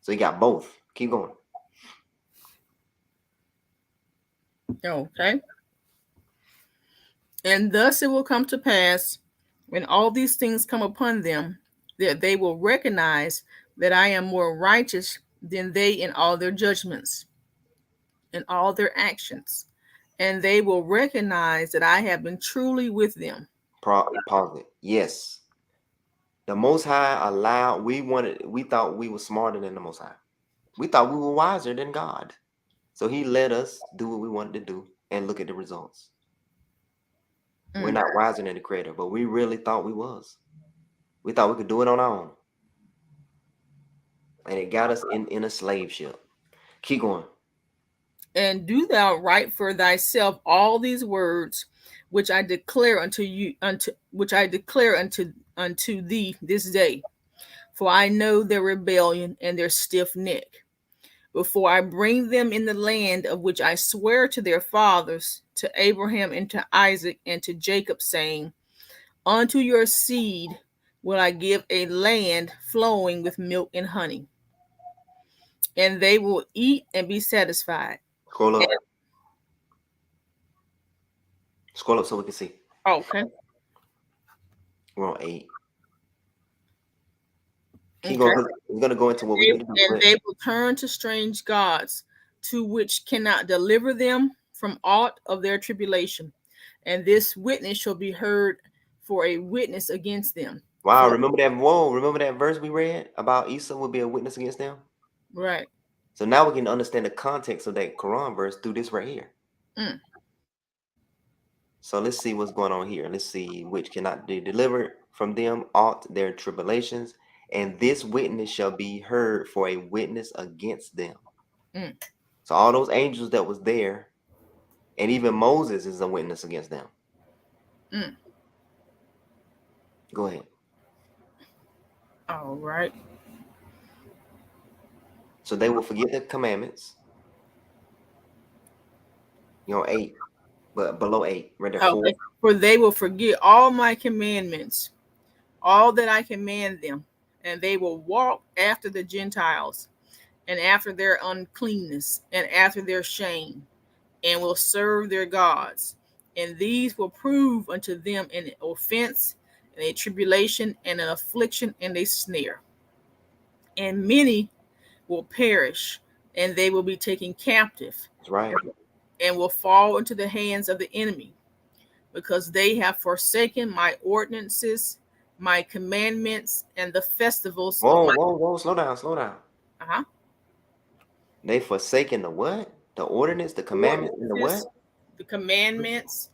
So he got both. Keep going. Okay. And thus it will come to pass, when all these things come upon them, that they will recognize that I am more righteous than they in all their judgments and all their actions, and they will recognize that I have been truly with them. Pause it. Yes. The Most High allowed, we thought we were smarter than the Most High. We thought we were wiser than God. So he let us do what we wanted to do and look at the results. We're Mm. not wiser than the Creator, but we really thought we was. We thought we could do it on our own. And it got us in a slave ship. Keep going. And do thou write for thyself all these words which I declare unto you, unto which I declare unto thee this day. For I know their rebellion and their stiff neck. Before I bring them in the land of which I swear to their fathers, to Abraham and to Isaac and to Jacob, saying, unto your seed will I give a land flowing with milk and honey, and they will eat and be satisfied. Scroll up. Scroll up so we can see. Okay. We're on 8. Keep Okay. going. 'Cause we're going to go into what we need to do. And they will turn to strange gods, to which cannot deliver them from aught of their tribulation. And this witness shall be heard for a witness against them. Wow, For, remember that verse we read about Esau would be a witness against them? right. So now we can understand the context of that Quran verse through this right here. Mm. So let's see what's going on here. Let's see, which cannot be delivered from them aught their tribulations, and this witness shall be heard for a witness against them. Mm. So all those angels that was there, and even Moses is a witness against them. Mm. Go ahead. All right. So they will forget the commandments. 8, but below 8, right there, 4. Okay. For they will forget all my commandments, all that I command them, and they will walk after the Gentiles, and after their uncleanness, and after their shame, and will serve their gods. And these will prove unto them an offense, and a tribulation, and an affliction, and a snare. And many will perish, and they will be taken captive, That's right. and will fall into the hands of the enemy, because they have forsaken my ordinances, my commandments, and the festivals of my. Whoa, slow down. Uh-huh. They forsaken the what? The ordinance, the commandments, and the what? Ordinances, the commandments,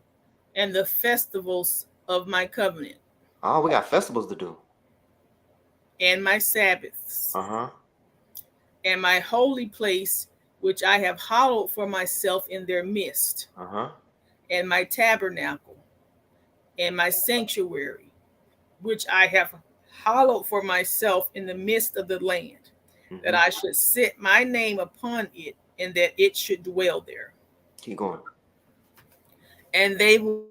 and the festivals of my covenant, Oh, we got festivals to do. and my Sabbaths, Uh-huh. and my holy place, which I have hallowed for myself in their midst, Uh-huh. and my tabernacle, and my sanctuary, which I have hallowed for myself in the midst of the land, that I should set my name upon it, and that it should dwell there. Keep going. And they will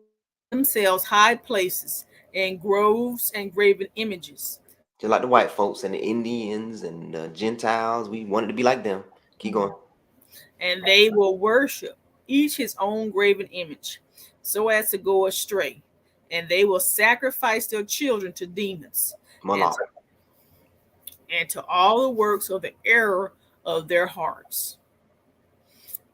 themselves high places, and groves and graven images. Just like the white folks and the Indians and the Gentiles, we wanted to be like them. Keep going. And they will worship each his own graven image, so as to go astray. And they will sacrifice their children to demons, Moloch. and to all the works of the error of their hearts.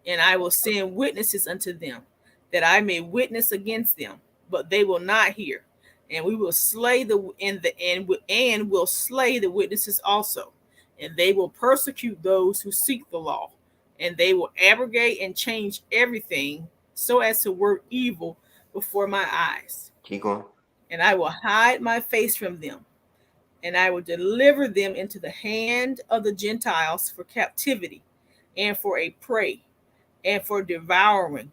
And I will send witnesses unto them, that I may witness against them, but they will not hear. And we will slay and will slay the witnesses also, and they will persecute those who seek the law, and they will abrogate and change everything, so as to work evil before my eyes. Keep going. And I will hide my face from them, and I will deliver them into the hand of the Gentiles for captivity, and for a prey, and for devouring.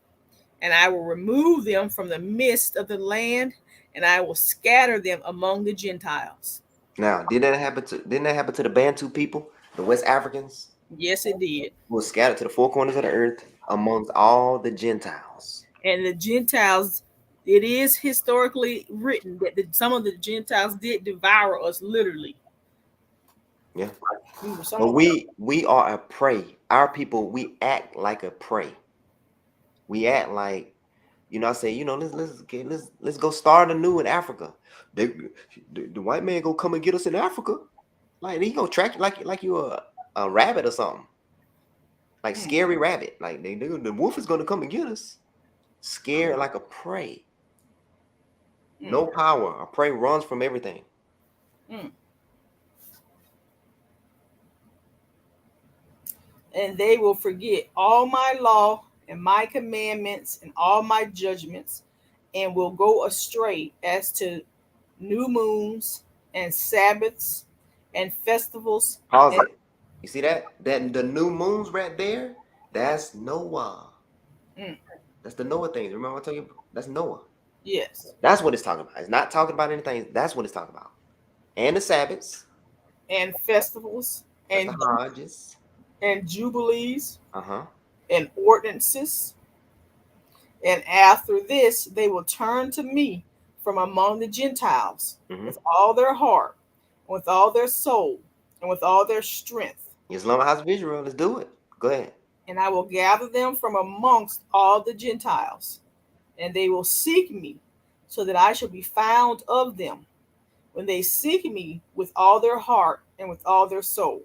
And I will remove them from the midst of the land, and I will scatter them among the Gentiles. Now, didn't that happen to the Bantu people, the West Africans? Yes, it did. Who were scattered to the four corners of the earth amongst all the Gentiles. And the Gentiles, it is historically written that some of the Gentiles did devour us literally. Yeah. But we are a prey. Our people, we act like a prey. We act like, I say, let's go start anew in Africa. The white man go come and get us in Africa. Like he gonna track you like you a rabbit or something. Like Mm, scary rabbit. Like the wolf is gonna come and get us. Scared like a prey. mm, No power. A prey runs from everything. mm. And they will forget all my law and my commandments and all my judgments, and will go astray as to new moons and Sabbaths and festivals. Pause And it. You see that? That the new moons right there, that's Noah. mm, That's the Noah thing. Remember I told you? That's Noah. yes, That's what it's talking about. It's not talking about anything. That's what it's talking about. And the Sabbaths. and festivals That's the and Hodges. jubilees Uh-huh. and ordinances. And after this, they will turn to me from among the Gentiles Mm-hmm. with all their heart, with all their soul, and with all their strength. Islamic House of Israel. Let's do it. Go ahead. And I will gather them from amongst all the Gentiles, and they will seek me, so that I shall be found of them, when they seek me with all their heart and with all their soul.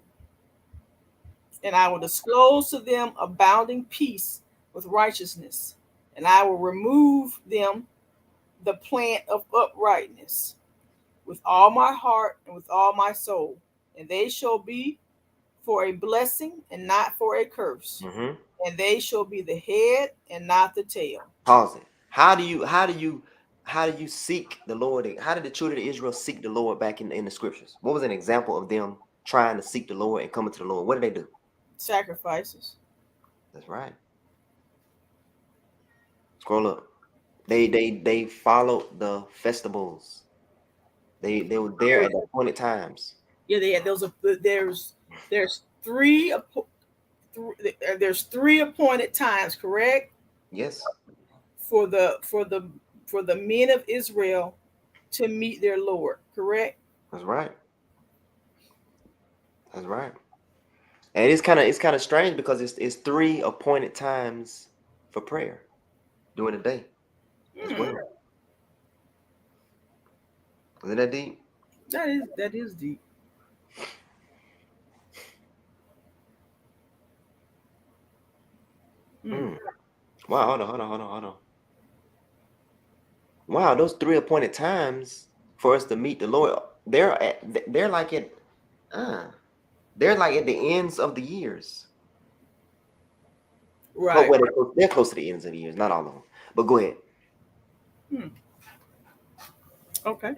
And I will disclose to them abounding peace with righteousness, and I will remove them the plant of uprightness with all my heart and with all my soul, and they shall be for a blessing and not for a curse, Mm-hmm. and they shall be the head and not the tail. Pause it. How do you seek the Lord? How did the children of Israel seek the Lord back in the scriptures? What was an example of them trying to seek the Lord and coming to the Lord? What did they do? Sacrifices. That's right. Scroll up. They followed the festivals. They were there at the appointed times. Yeah, they had those. There's there's three appointed times, correct, Yes, for the men of Israel to meet their Lord, correct? that's right. That's right. And it's kind of strange because it's three appointed times for prayer during the day as Hmm, well. Isn't that deep? that is deep. Hmm. Mm. Wow, hold on. Wow, those three appointed times for us to meet the Lord, they're like uh, they're like at the ends of the years. But Right. when they're close to the ends of the years, not all of them. But go ahead. Hmm. Okay.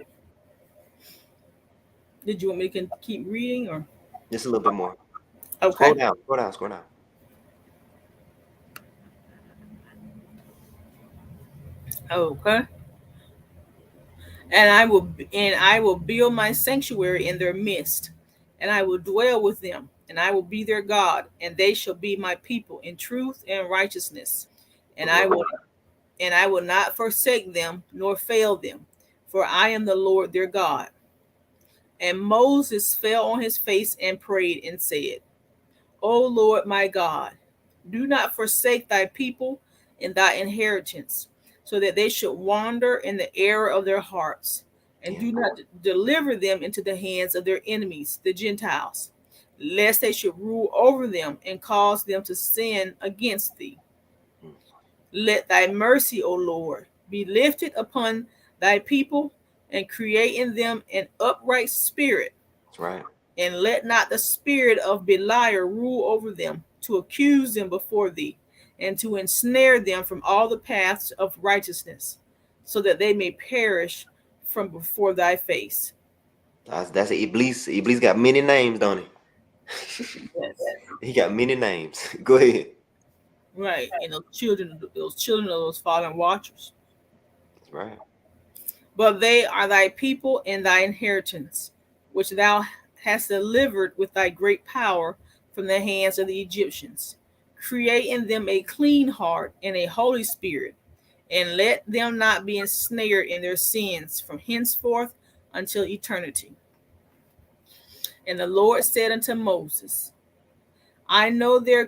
Did you want me to keep reading or? Just a little bit more. Scroll Okay. down, scroll down, scroll down. Okay. And I will build my sanctuary in their midst, and I will dwell with them, and I will be their God, and they shall be my people in truth and righteousness. And I will not forsake them nor fail them, for I am the Lord their God. And Moses fell on his face and prayed and said, O Lord my God, do not forsake thy people and thy inheritance, so that they should wander in the error of their hearts, and Yeah. do not deliver them into the hands of their enemies, the Gentiles, lest they should rule over them and cause them to sin against thee. Mm, Let thy mercy, O Lord, be lifted upon thy people, and create in them an upright spirit, that's right. and let not the spirit of Beliar rule over them, to accuse them before thee, and to ensnare them from all the paths of righteousness, so that they may perish from before thy face. That's Iblis. Iblis got many names, don't he? Yes. He got many names. Go ahead. Right. And those children of those fallen watchers. That's right. But they are thy people and thy inheritance, which thou hast delivered with thy great power from the hands of the Egyptians. Create in them a clean heart and a holy spirit, and let them not be ensnared in their sins from henceforth until eternity. And the Lord said unto Moses, I know their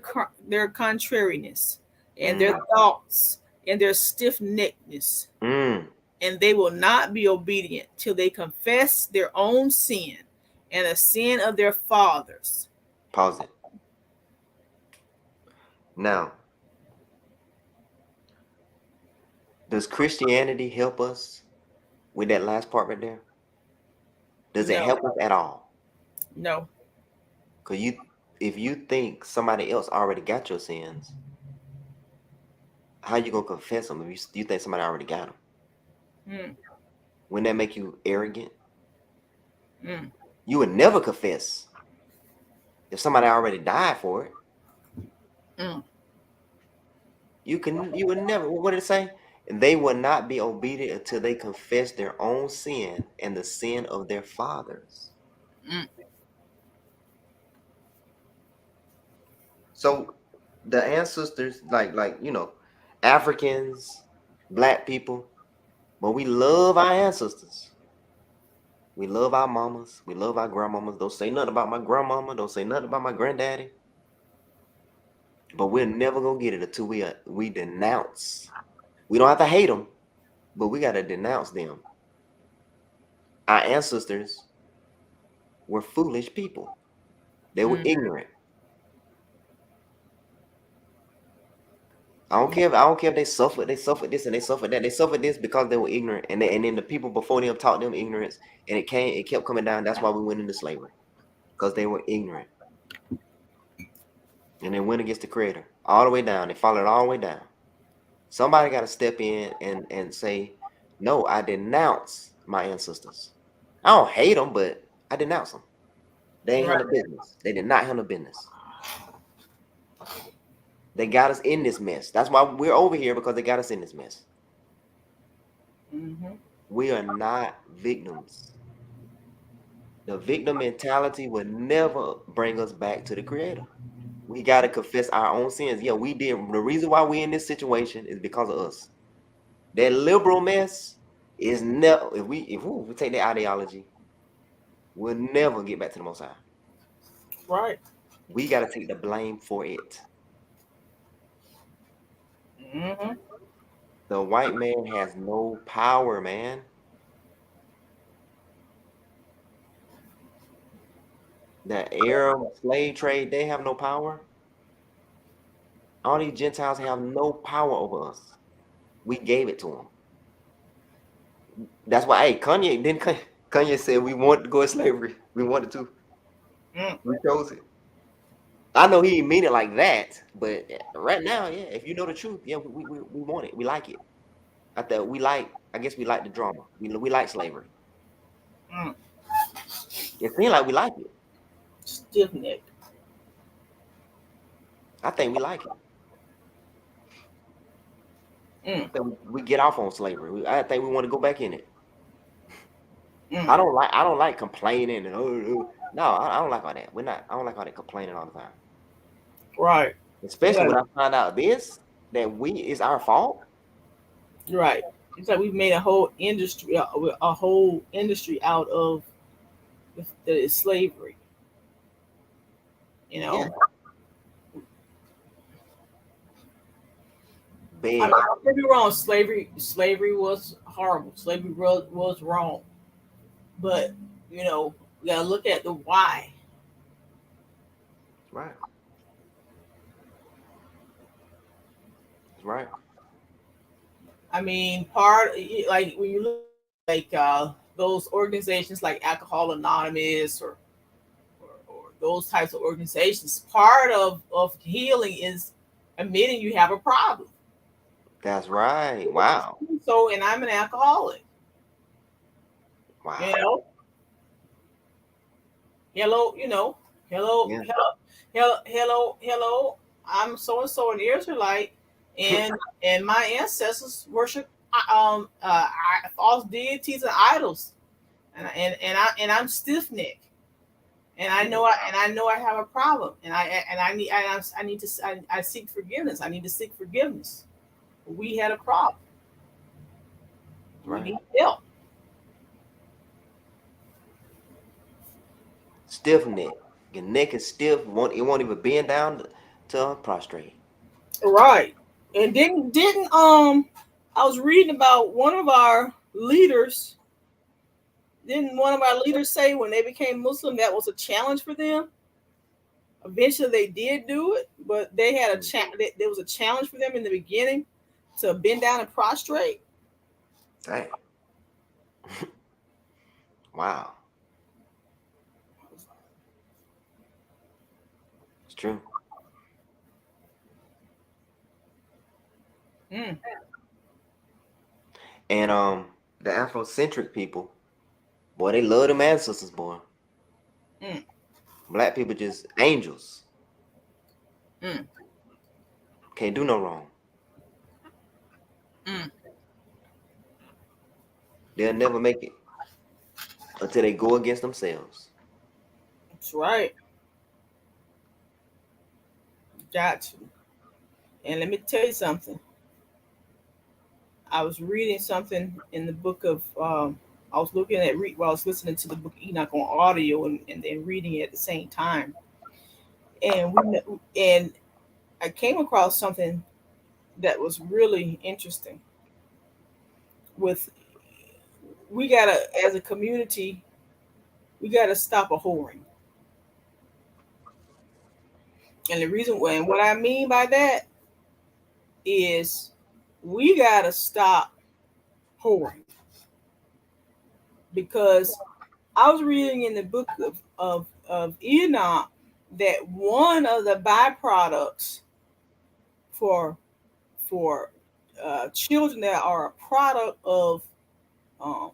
contrariness, and their Mm, thoughts, and their stiff neckedness, mm, and they will not be obedient till they confess their own sin and the sin of their fathers. Pause it. Now, does Christianity help us with that last part right there? Does it No, help us at all? no. Because if you think somebody else already got your sins, how you gonna confess them if you think somebody already got them? Mm, Wouldn't that make you arrogant? mm, You would never confess if somebody already died for it. mm. You would never. What did it say? And they will not be obedient until they confess their own sin and the sin of their fathers. Mm. So the ancestors, like Africans, black people, but we love our ancestors. We love our mamas. We love our grandmamas. Don't say nothing about my grandmama. Don't say nothing about my granddaddy. But we're never gonna get it until we denounce. We don't have to hate them, but we gotta denounce them. Our ancestors were foolish people. They were Mm. ignorant. I don't care if they suffered. They suffered this and they suffered that. They suffered this because they were ignorant, and then the people before them taught them ignorance, and it kept coming down. That's why we went into slavery, because they were ignorant, and they went against the Creator all the way down. They followed all the way down. Somebody got to step in and say, no, I denounce my ancestors. I don't hate them, but I denounce them. They ain't Right. handle business. They did not handle business. They got us in this mess. That's why we're over here, because they got us in this mess. Mm-hmm. We are not victims. The victim mentality will never bring us back to the Creator. We got to confess our own sins. Yeah, we did. The reason why we're in this situation is because of us. That liberal mess is never. If we take that ideology, we'll never get back to the Most High. Right. We got to take the blame for it. Mm-hmm. The white man has no power, man. The Arab slave trade, they have no power. All these Gentiles have no power over us. We gave it to them. That's why, hey, Kanye said we wanted to go in slavery. We wanted to. Mm. We chose it. I know he didn't mean it like that, but right now, yeah, if you know the truth, yeah, we want it. We like it. I guess we like the drama. We like slavery. Mm. It seems like we like it. Stiff neck. I think we like it. I Mm. think we get off on slavery. I think we want to go back in it. Mm. I don't like complaining and no, I don't like all that. I don't like all that complaining all the time. Right. Especially Yeah. when I find out it's our fault. Right. It's like we've made a whole industry out of the slavery. You Yeah, know. I mean, bed. don't get me wrong. Slavery was horrible. Slavery was wrong. But we gotta look at the why. Right. Right. I mean, part like when you look like those organizations like Alcohol Anonymous or those types of organizations, part of healing is admitting you have a problem. That's right. Wow. So, and I'm an alcoholic. You Wow. know, hello, hello, Yeah. hello. I'm so and so an Israelite, and my ancestors worship false deities and idols, and I'm stiff necked. And I know I have a problem, and I need to I seek forgiveness. I need to seek forgiveness. We had a problem. We Right. need help. Stiff neck. Your neck is stiff. It won't even bend down to prostrate. Right. And didn't I was reading about one of our leaders. Didn't one of our leaders say when they became Muslim that was a challenge for them? Eventually, they did do it, but they had a there was a challenge for them in the beginning to bend down and prostrate. Dang. Wow. It's true. Mm, And the Afrocentric people, boy, they love them ancestors, boy. mm, Black people just angels. mm, Can't do no wrong. mm. They'll never make it until they go against themselves. That's right. Got to. And let me tell you something. I was reading something in the book of. I was looking at while I was listening to the book Enoch on audio and then reading it at the same time. And I came across something that was really interesting. With we gotta, as a community, we gotta stop a whoring. And the reason, and what I mean by that is, we gotta stop whoring because I was reading in the book of Enoch that one of the byproducts for children that are a product of um,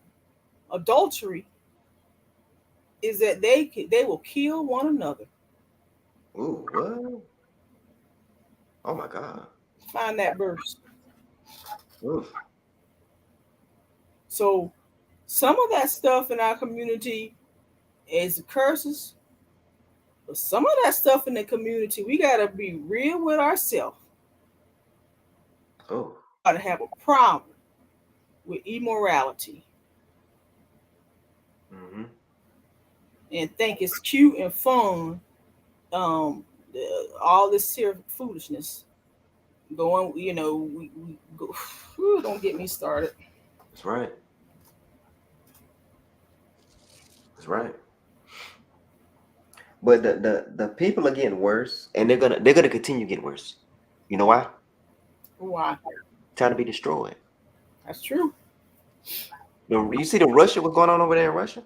adultery is that they will kill one another. Ooh, what? Oh my God. Find that verse. Oof. So some of that stuff in our community is curses, but some of that stuff in the community we gotta be real with ourselves. Oh. Gotta have a problem with immorality Mm-hmm. and think it's cute and fun. The, all this here foolishness going, we go. Whew, don't get me started. That's right. That's right. But the people are getting worse, and they're gonna continue getting worse. You know why? Why? Time to be destroyed. That's true. You see the Russia, what's going on over there in Russia?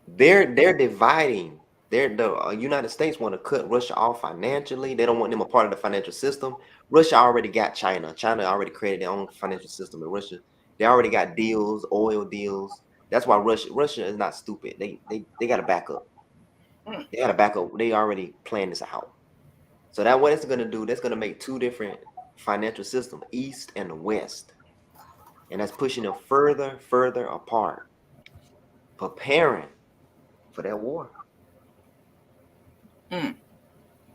They're dividing. The United States want to cut Russia off financially. They don't want them a part of the financial system. Russia already got China. China already created their own financial system in Russia. They already got deals, oil deals. That's why Russia is not stupid. They got to back up. Mm, They got to back up. They already planned this out. So that what it's gonna do, that's gonna make two different financial systems, East and the West. And that's pushing them further apart, preparing for that war. mm,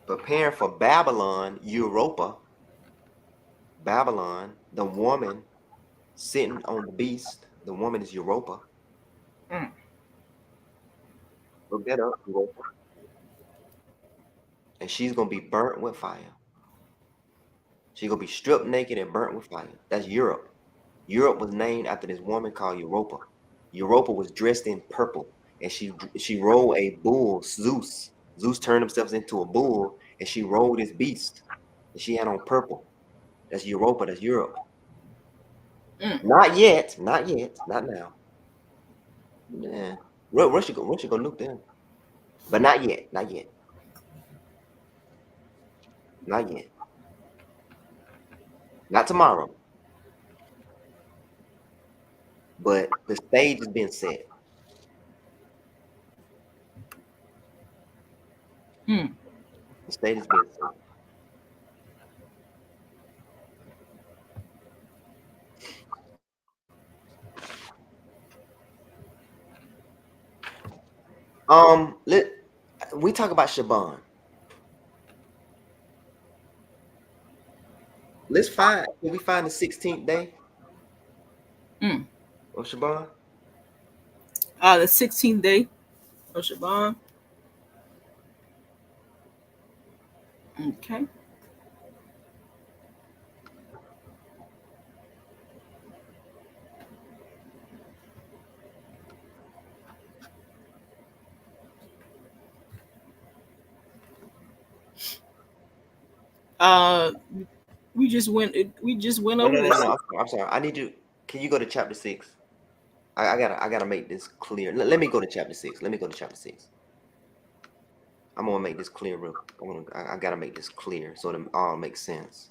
Preparing for Babylon, Europa, Babylon, the woman sitting on the beast. The woman is Europa. mm, Look that up, Europa. And she's gonna be burnt with fire. She's gonna be stripped naked and burnt with fire. That's Europe. Europe was named after this woman called Europa. Europa was dressed in purple, and she rode a bull, Zeus. Zeus turned himself into a bull, and she rode this beast, and she had on purple. That's Europa. That's Europe. mm. Not yet. Not yet. Not now. Yeah. Russia go nuke them, but not yet. Not yet. Not yet. Not tomorrow. But the stage is being set. Mm. The stage is being set. Let we talk about Shaban. Can we find the 16th day Mm. of Shaban? The 16th day of Sha'ban. Okay. Uh, we just went No, over no, no, this. no. I'm sorry. I need you. Can you go to chapter 6? I gotta make this clear. Let me go to chapter 6. Let me go to chapter 6. I'm gonna make this clear real. I gotta make this clear so it all makes sense.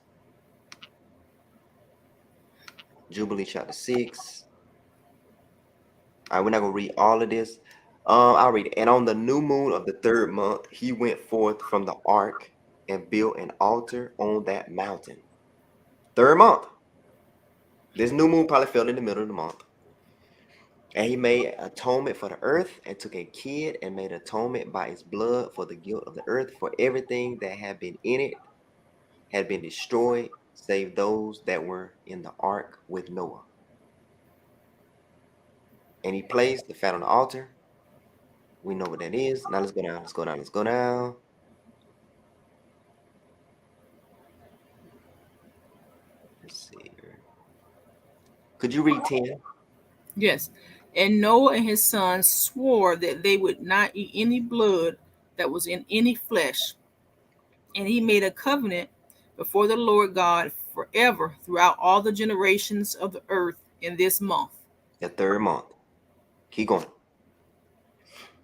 Jubilee chapter 6. All right, we're not gonna read all of this. I'll read it. And on the new moon of the third month, he went forth from the ark and built an altar on that mountain. Third month. This new moon probably fell in the middle of the month. And he made atonement for the earth and took a kid and made atonement by its blood for the guilt of the earth, for everything that had been in it had been destroyed, save those that were in the ark with Noah. And he placed the fat on the altar. We know what that is. Now let's go down. Let's go down. Let's go down. Let's see here. Could you read 10? Yes. And Noah and his sons swore that they would not eat any blood that was in any flesh. And he made a covenant before the Lord God forever throughout all the generations of the earth in this month. The third month. Keep going.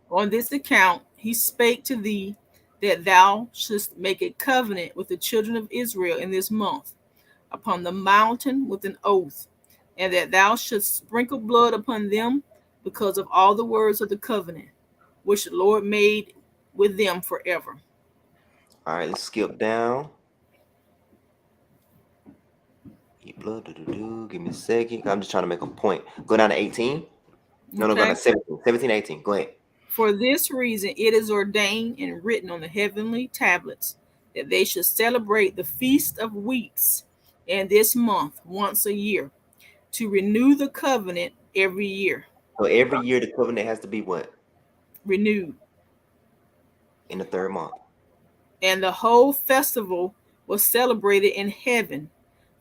On this account, he spake to thee that thou shouldst make a covenant with the children of Israel in this month, upon the mountain with an oath, and that thou shouldst sprinkle blood upon them because of all the words of the covenant, which the Lord made with them forever. All right, let's skip down. Eat blood. Give me a second. I'm just trying to make a point. Go down to 18. No, go Okay? down to 17. 17, 18. Go ahead. For this reason, it is ordained and written on the heavenly tablets that they should celebrate the Feast of Weeks in this month once a year, to renew the covenant every year. So every year the covenant has to be what? Renewed. In the third month. And the whole festival was celebrated in heaven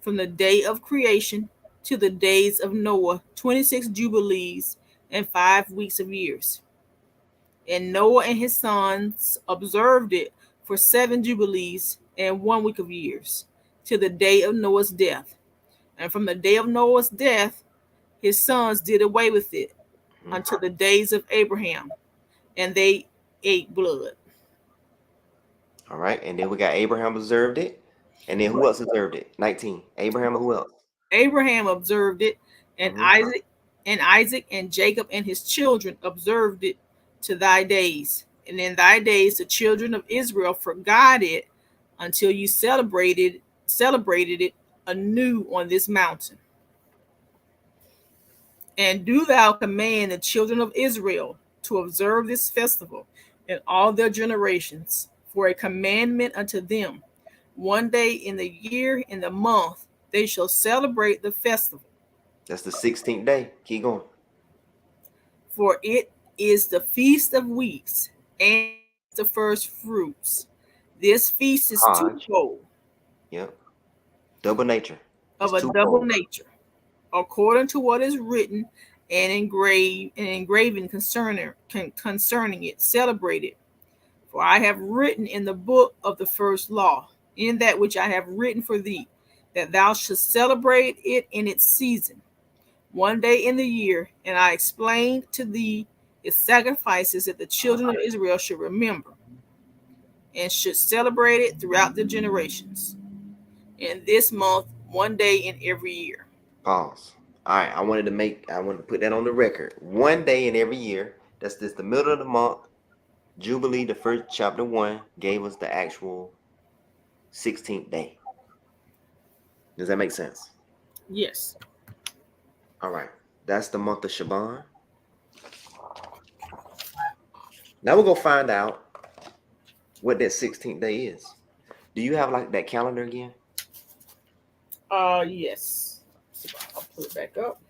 from the day of creation to the days of Noah, 26 jubilees and 5 weeks of years. And Noah and his sons observed it for 7 jubilees and 1 week of years, to the day of Noah's death. And from the day of Noah's death, his sons did away with it Mhm. until the days of Abraham, and they ate blood. All right. And then we got Abraham observed it. And then who But else observed it? 19. Abraham and who else? Abraham observed it, and Hmm. Isaac and Jacob and his children observed it to thy days. And in thy days the children of Israel forgot it until you celebrated it anew on this mountain. And do thou command the children of Israel to observe this festival in all their generations for a commandment unto them. One day in the year, in the month, they shall celebrate the festival, That's the 16th day. Keep going. for it is the feast of weeks and the first fruits. This feast is Hajj. twofold, Yep. Double nature. It's of a double twofold. nature, according to what is written and engraved and engraven concerning it. Celebrate it. For I have written in the book of the first law, in that which I have written for thee, that thou shouldst celebrate it in its season, one day in the year. And I explained to thee its sacrifices that the children of Israel should remember, and should celebrate it throughout the generations. In this month, one day in every year. Pause. All right. I wanted to put that on the record. One day in every year. That's just the middle of the month. Jubilee, the first chapter 1, gave us the actual 16th day. Does that make sense? Yes. All right. That's the month of Sha'ban. Now we're going to find out what that 16th day is. Do you have like that calendar again? Yes. So I'll pull it back up.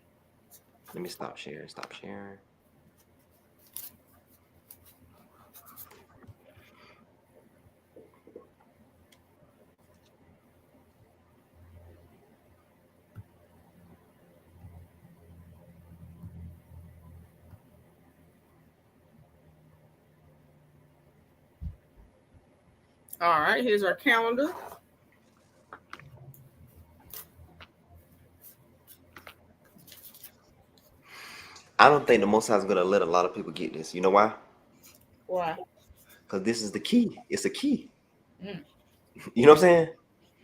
Let me stop sharing. Stop sharing. All right, here's our calendar. I don't think the Most High is gonna let a lot of people get this. You know why? Why? Because this is the key. It's a key. Mm. You know what I'm saying?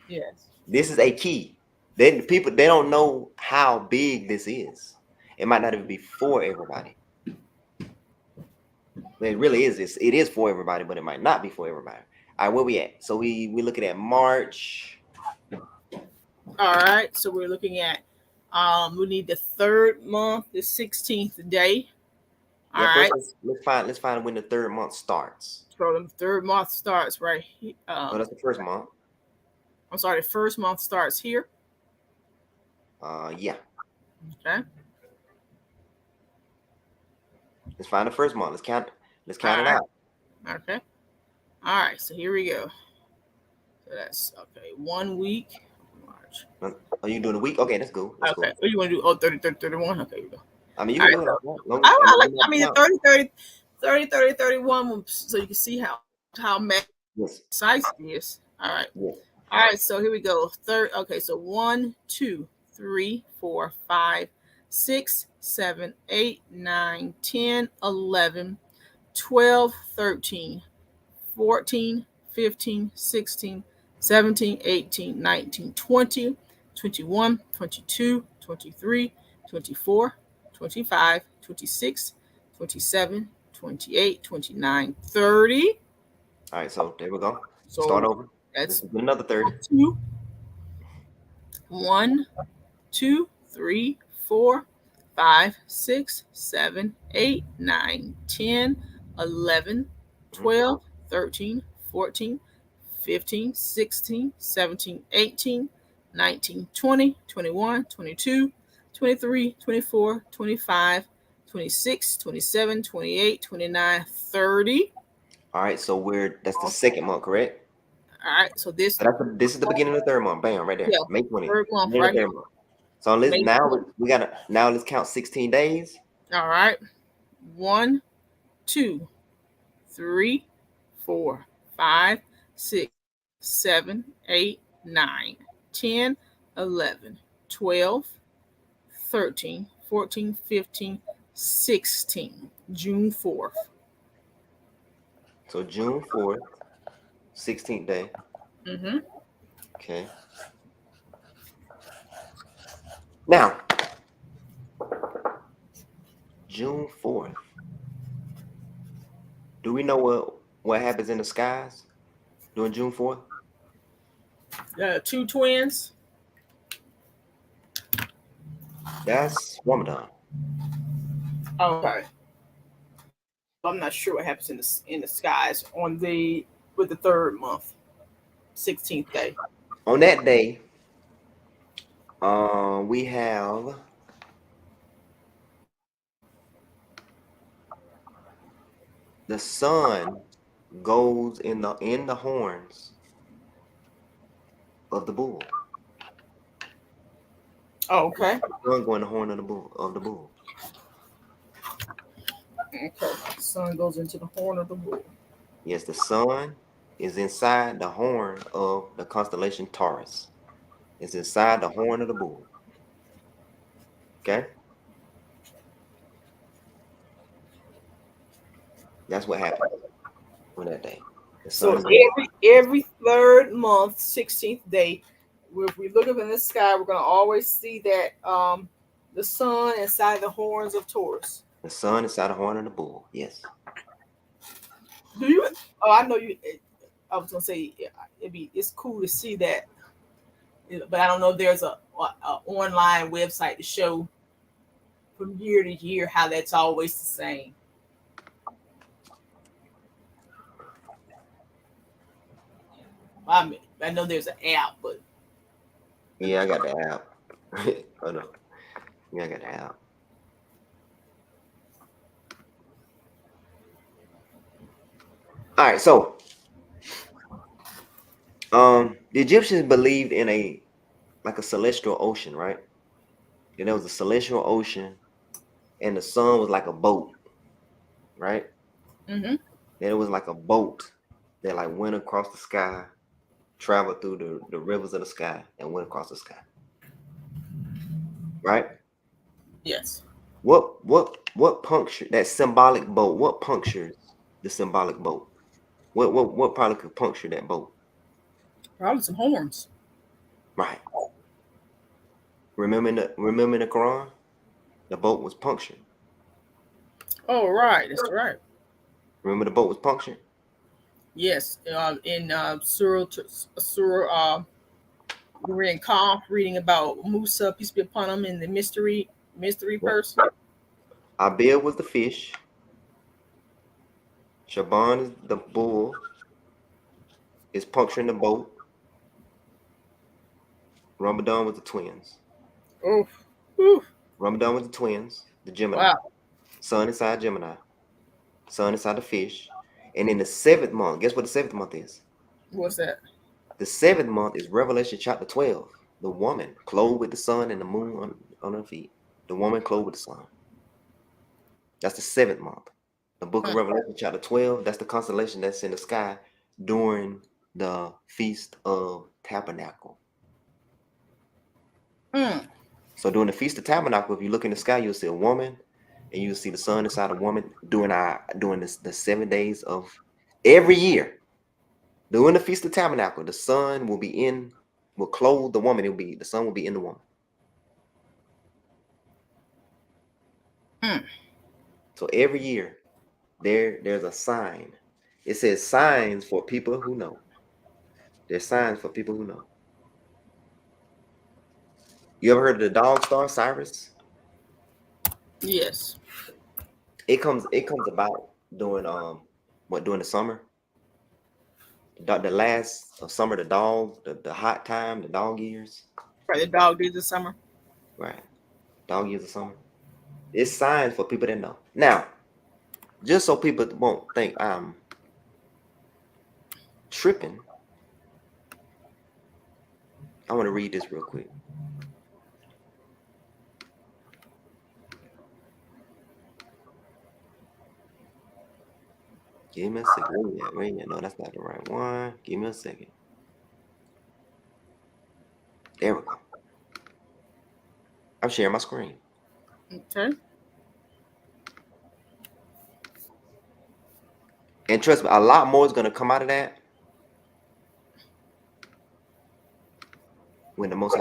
Yes. This is a key. Then people they don't know how big this is. It might not even be for everybody. But it really is. It is for everybody, but it might not be for everybody. All right, where we at? So we looking at March. All right. So we're looking at we need the third month, the 16th day. All Yeah, first right. let's find when the third month starts. So the third month starts right here. Oh, that's the first month. I'm sorry, the first month starts here. Yeah. Okay. Let's find the first month. Let's count All it right. out. Okay. All right. So here we go. So that's okay. 1 week. March. Are you doing a week? Okay, let's go. Let's Okay. go. What do you want to do? Oh, 30, 30, 31. Okay. Here we go. I mean, you All can right. do it. So I mean, I mean, the 30, 30, 30, 30, 31, so you can see how yes. precise it is. All right. Yes. All right, so here we go. Third, okay, so 1, 2, 3, 4, 5, 6, 7, 8, 9, 10, 11, 12, 13, 14, 15, 16, 17, 18, 19, 20, 21, 22, 23, 24, 25, 26, 27, 28, 29, 30. All right, so there we go. Start So over. Let's that's do another 30. 2, 1, 2, 3, 4, 5, 6, 7, 8, 9, 10, 11, 12, 13, 14, 15, 16, 17, 18, 19, 20, 21, 22, 23, 24, 25, 26, 27, 28, 29, 30. All right, so that's the second month, correct? All right, so this, So this is the beginning of the third month. Bam, right there. yeah, May 20th. third month Beginning of right the here. third month. So let's May now 20th. we gotta now let's count 16 days. All right. 1, 2, 3, 4, 5, 6, 7, 8, 9, 10, 11, 12, 13, 14, 15, 16. June 4th. So June 4th, 16th day. Mm-hmm. Okay. Now, June 4th. Do we know what happens in the skies during June 4th? 2 twins. That's Ramadan. Okay. I'm not sure what happens in the skies with the third month, 16th day. On that day, we have the sun goes in the horns of the bull. Oh, okay. The sun going in the horn of the bull. Okay. The sun goes into the horn of the bull. Yes, the sun is inside the horn of the constellation Taurus. It's inside the horn of the bull. Okay? That's what happened on that day. So every third month, 16th day, if we look up in the sky, we're gonna always see that the sun inside the horns of Taurus. The sun inside the horn of the bull. Yes. Do you? Oh, I know you. I was gonna say it's cool to see that, but I don't know if there's a online website to show from year to year how that's always the same. I know there's an app, but Yeah, I got the app. Oh no. Yeah, I got the app. All right, so the Egyptians believed in a celestial ocean, right? And there was a celestial ocean, and the sun was like a boat, right? mm-hmm. Then it was like a boat that like went across the sky, traveled through the rivers of the sky, and went across the sky. Right? Yes. What What puncture that symbolic bolt? What punctures the symbolic bolt? What probably could puncture that bolt? Probably some horns. Right. Remember in the Quran, the boat was punctured. Oh, right. That's right. Remember the boat was punctured. Yes. In Surah, we're in Kaf reading about Musa, peace be upon him, and the mystery Yep. person. Abir was the fish. Shaban is the bull. Is puncturing the boat. Ramadan was the twins. Oh, whew. Ramadan was the twins. The Gemini. Wow. Sun inside Gemini. Sun inside the fish. And in the seventh month, guess what the seventh month is? What's that? The seventh month is Revelation chapter 12. The woman clothed with the sun and the moon on her feet. The woman clothed with the sun. That's the seventh month. The book of Hmm. Revelation chapter 12, that's the constellation that's in the sky during the Feast of Tabernacle. Hmm. So during the Feast of Tabernacle, if you look in the sky, you'll see a woman and you'll see the sun inside a woman during the 7 days of every year. During the Feast of Tabernacle, the sun will clothe the woman. The sun will be in the woman. Hmm. So every year there's a sign. It says signs for people who know. There's signs for people who know. You ever heard of the dog star Cyrus? Yes. It comes about during the summer. The last of summer, the hot time, the dog years. Right. The dog days of summer. Right. Dog years of summer. It's signs for people that know. Now, just so people won't think I'm tripping, I want to read this real quick. Give me a second. Where you at? No, that's not the right one. Give me a second. There we go. I'm sharing my screen. Okay. And trust me, a lot more is gonna come out of that when the most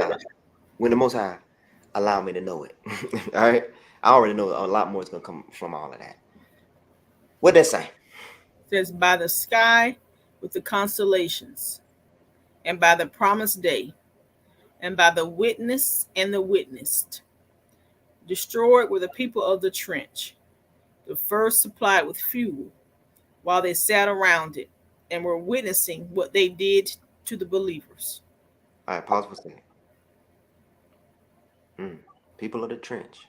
high allow me to know it. All right. I already know a lot more is gonna come from all of that. What that say? It says by the sky with the constellations, and by the promised day, and by the witness and the witnessed. Destroyed were the people of the trench, the first supplied with fuel, while they sat around it and were witnessing what they did to the believers. All right, pause for a second. People of the trench.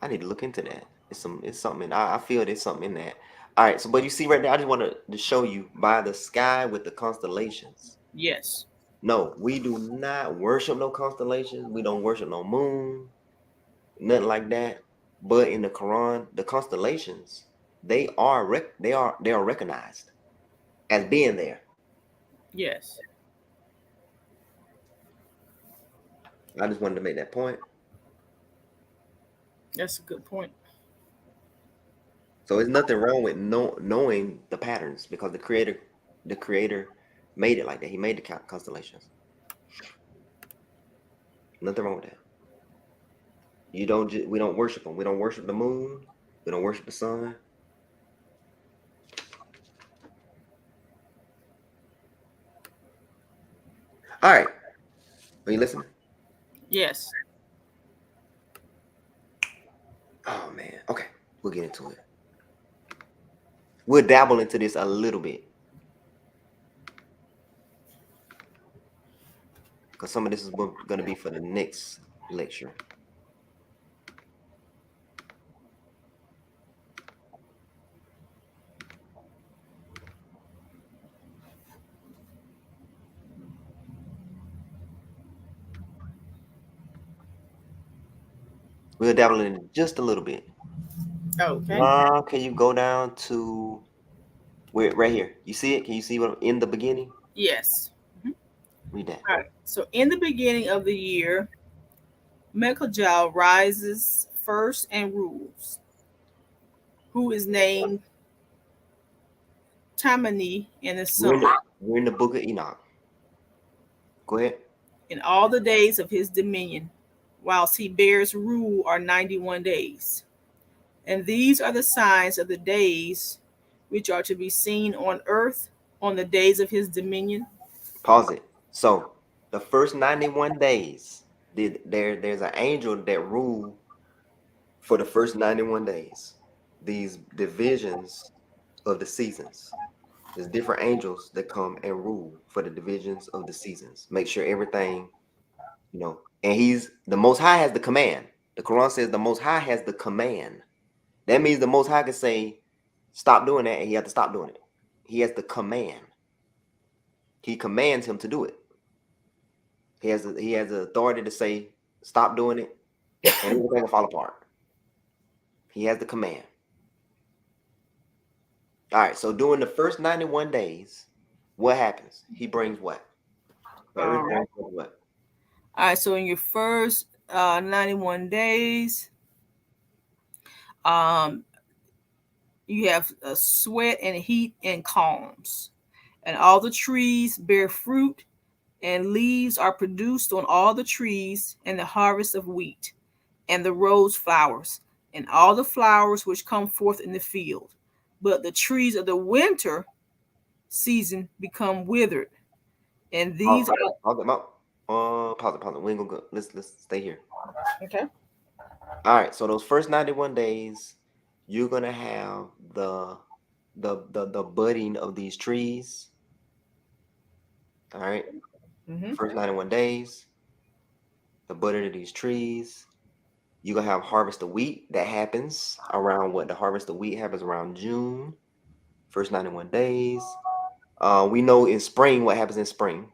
I need to look into that. It's something. I feel there's something in that. All right. So, but you see right now, I just want to show you by the sky with the constellations. Yes. No, we do not worship no constellations. We don't worship no moon, nothing like that. But in the Quran, the constellations they are recognized as being there. Yes. I just wanted to make that point. That's a good point. So there's nothing wrong with knowing the patterns because the creator made it like that. He made the constellations. Nothing wrong with that. We don't worship them. We don't worship the moon. We don't worship the sun. All right. Are you listening? Yes. Oh man. Okay. We'll get into it. We'll dabble into this a little bit. Because some of this is going to be for the next lecture. We'll dabble in it just a little bit. Okay. Can you go down to where right here? You see it? Can you see what in the beginning? Yes. Read that. All right. So in the beginning of the year, Mekajal rises first and rules. who is named Tammany, and the We're sun. in the, we're in the book of Enoch. Go ahead. In all the days of his dominion, whilst he bears rule, are 91 days. And these are the signs of the days which are to be seen on earth on the days of his dominion. Pause it. So the first 91 days, there's an angel that rule for the first 91 days. These divisions of the seasons. There's different angels that come and rule for the divisions of the seasons. Make sure everything, and he's the most high has the command. The Quran says the most high has the command. That means the most high can say, stop doing that, and he has to stop doing it. He has the command. He commands him to do it. He has the authority to say, stop doing it, and everything will fall apart. He has the command. All right, so during the first 91 days, what happens? He brings what? The All earth right. brings what? All right. So in your first 91 days, um, you have sweat and heat and calms, and all the trees bear fruit, and leaves are produced on all the trees, and the harvest of wheat, and the rose flowers, and all the flowers which come forth in the field. But the trees of the winter season become withered, and these Pause are it. Pause it. Pause it. Pause it. We ain't gonna go. Let's stay here. okay. All right. So those first 91 days, you're gonna have the budding of these trees. All right. Mm-hmm. First 91 days, the budding of these trees. You're gonna have harvest of wheat that happens around what? The harvest of wheat happens around June. First 91 days. We know in spring what happens in spring.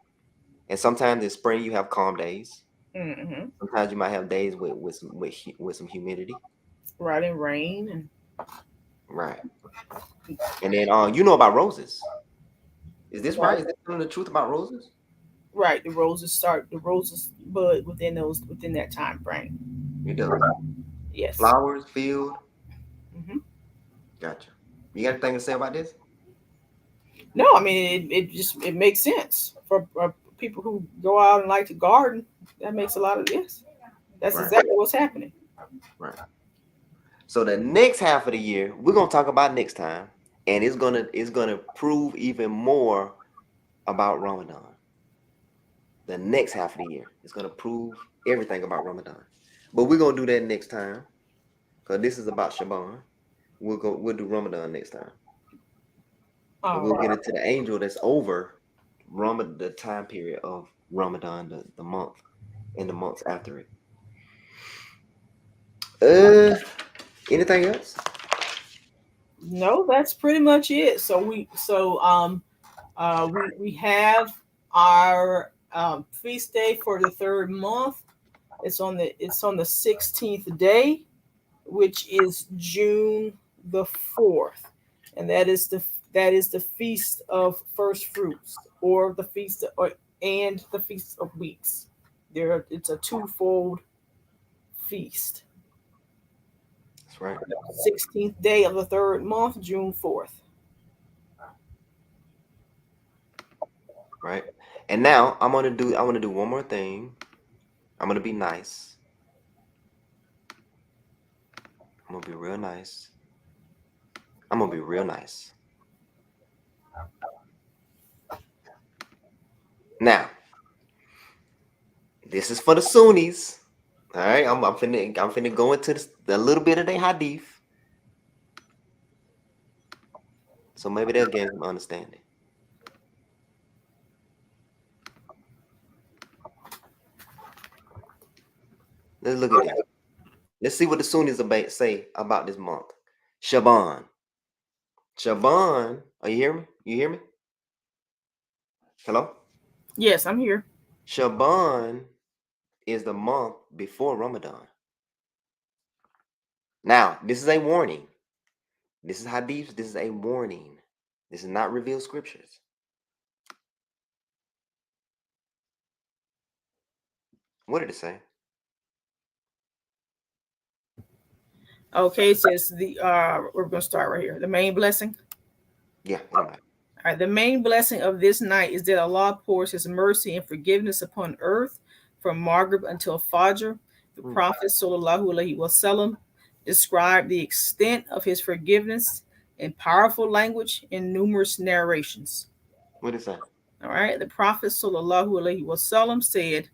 And sometimes in spring you have calm days. Mm-hmm. Sometimes you might have days with some humidity. Right, and rain and Right. And then you know about roses. Is this right, right? Is this telling the truth about roses? right. The roses bud within that time frame. It does. Yes. Flowers, field. Hmm. Gotcha. You got anything to say about this? No, I mean it makes sense for people who go out and like to garden. That makes a lot of yes. That's Right, exactly what's happening. right. So the next half of the year, we're gonna talk about next time, and it's gonna prove even more about Ramadan. The next half of the year is gonna prove everything about Ramadan. But we're gonna do that next time, because this is about Shaban. We'll do Ramadan next time. And All we'll get right. into the angel that's over Ramadan, the time period of Ramadan, the month and the months after it. Uh, anything else? No, that's pretty much it. We have our feast day for the third month. It's on the 16th day, which is June the 4th, and that is the feast of first fruits, or the feast or and the feast of weeks. It's a twofold feast. That's right. 16th day of the third month, June 4th. Right. And now I want to do one more thing. I'm gonna be nice. I'm gonna be real nice. I'm gonna be real nice. Now, this is for the Sunnis. All right, I'm finna go into a little bit of their hadith, so maybe they'll gain some understanding. Let's look at this. Let's see what the Sunnis say about this month. Shaban. Shaban. Are you hear me? You hear me? Hello? Yes, I'm here. Shaban is the month before Ramadan. Now, this is a warning. This is hadith. This is a warning. This is not revealed scriptures. What did it say? Okay, it says we're gonna start right here. The main blessing. Yeah, it don't matter. All right, the main blessing of this night is that Allah pours His mercy and forgiveness upon earth from Maghrib until Fajr. The Hmm. Prophet sallallahu alaihi wasallam described the extent of His forgiveness in powerful language in numerous narrations. What is that? All right, the Prophet sallallahu alaihi wasallam said,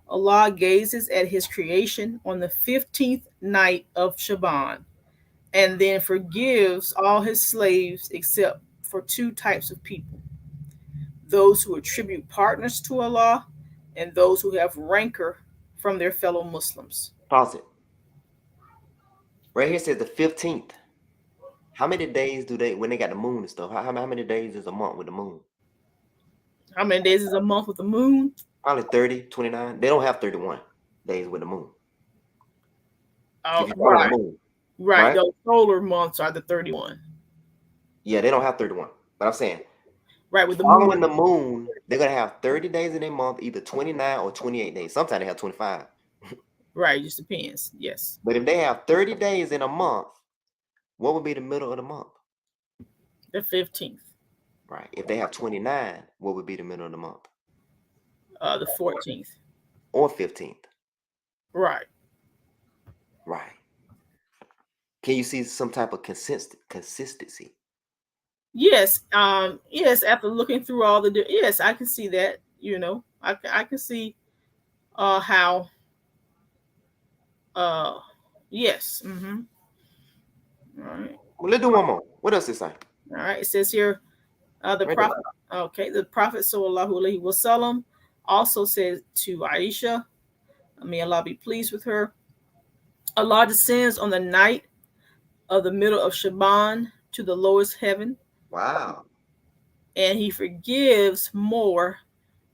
Allah gazes at His creation on the 15th night of Sha'ban and then forgives all His slaves except for two types of people: those who attribute partners to Allah and those who have rancor from their fellow Muslims. Pause it. Right here says the 15th. How many days do they, when they got the moon and stuff? How many days is a month with the moon? How many days is a month with the moon? Probably 30, 29. They don't have 31 days with the moon. Oh, If you follow the right, moon, right. right? Those solar months are the 31. Yeah, they don't have 31. But I'm saying, Right, with the moon. following the moon, they're going to have 30 days in a month, either 29 or 28 days. Sometimes they have 25. Right, it just depends. Yes. But if they have 30 days in a month, what would be the middle of the month? The 15th. Right. If they have 29, what would be the middle of the month? The 14th. Or 15th. Right. Right. Can you see some type of consistency? Yes. Yes. After looking through all the, yes, I can see that. I can see how. Uh, yes. Mm-hmm. All right. Well, let's do one more. What else is it say? All right. It says here, the Right there. prophet. Okay, the Prophet sallallahu alaihi wasallam also said to Aisha, may Allah be pleased with her, Allah descends on the night of the middle of Sha'ban to the lowest heaven, Wow. and He forgives more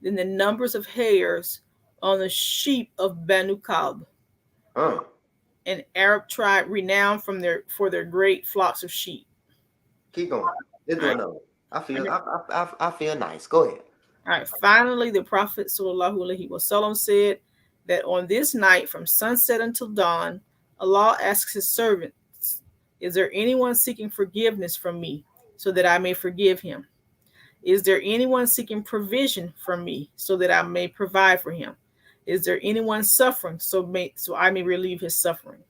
than the numbers of hairs on the sheep of Banu Kalb, Uh, an Arab tribe renowned for their great flocks of sheep. keep going. Let's All do right. another. I feel nice. Go ahead. All right. Finally, the Prophet sallallahu alaihi wasallam said that on this night, from sunset until dawn, Allah asks His servants, "Is there anyone seeking forgiveness from me, so that I may forgive him? Is there anyone seeking provision from me, so that I may provide for him? Is there anyone suffering, so I may relieve his suffering?"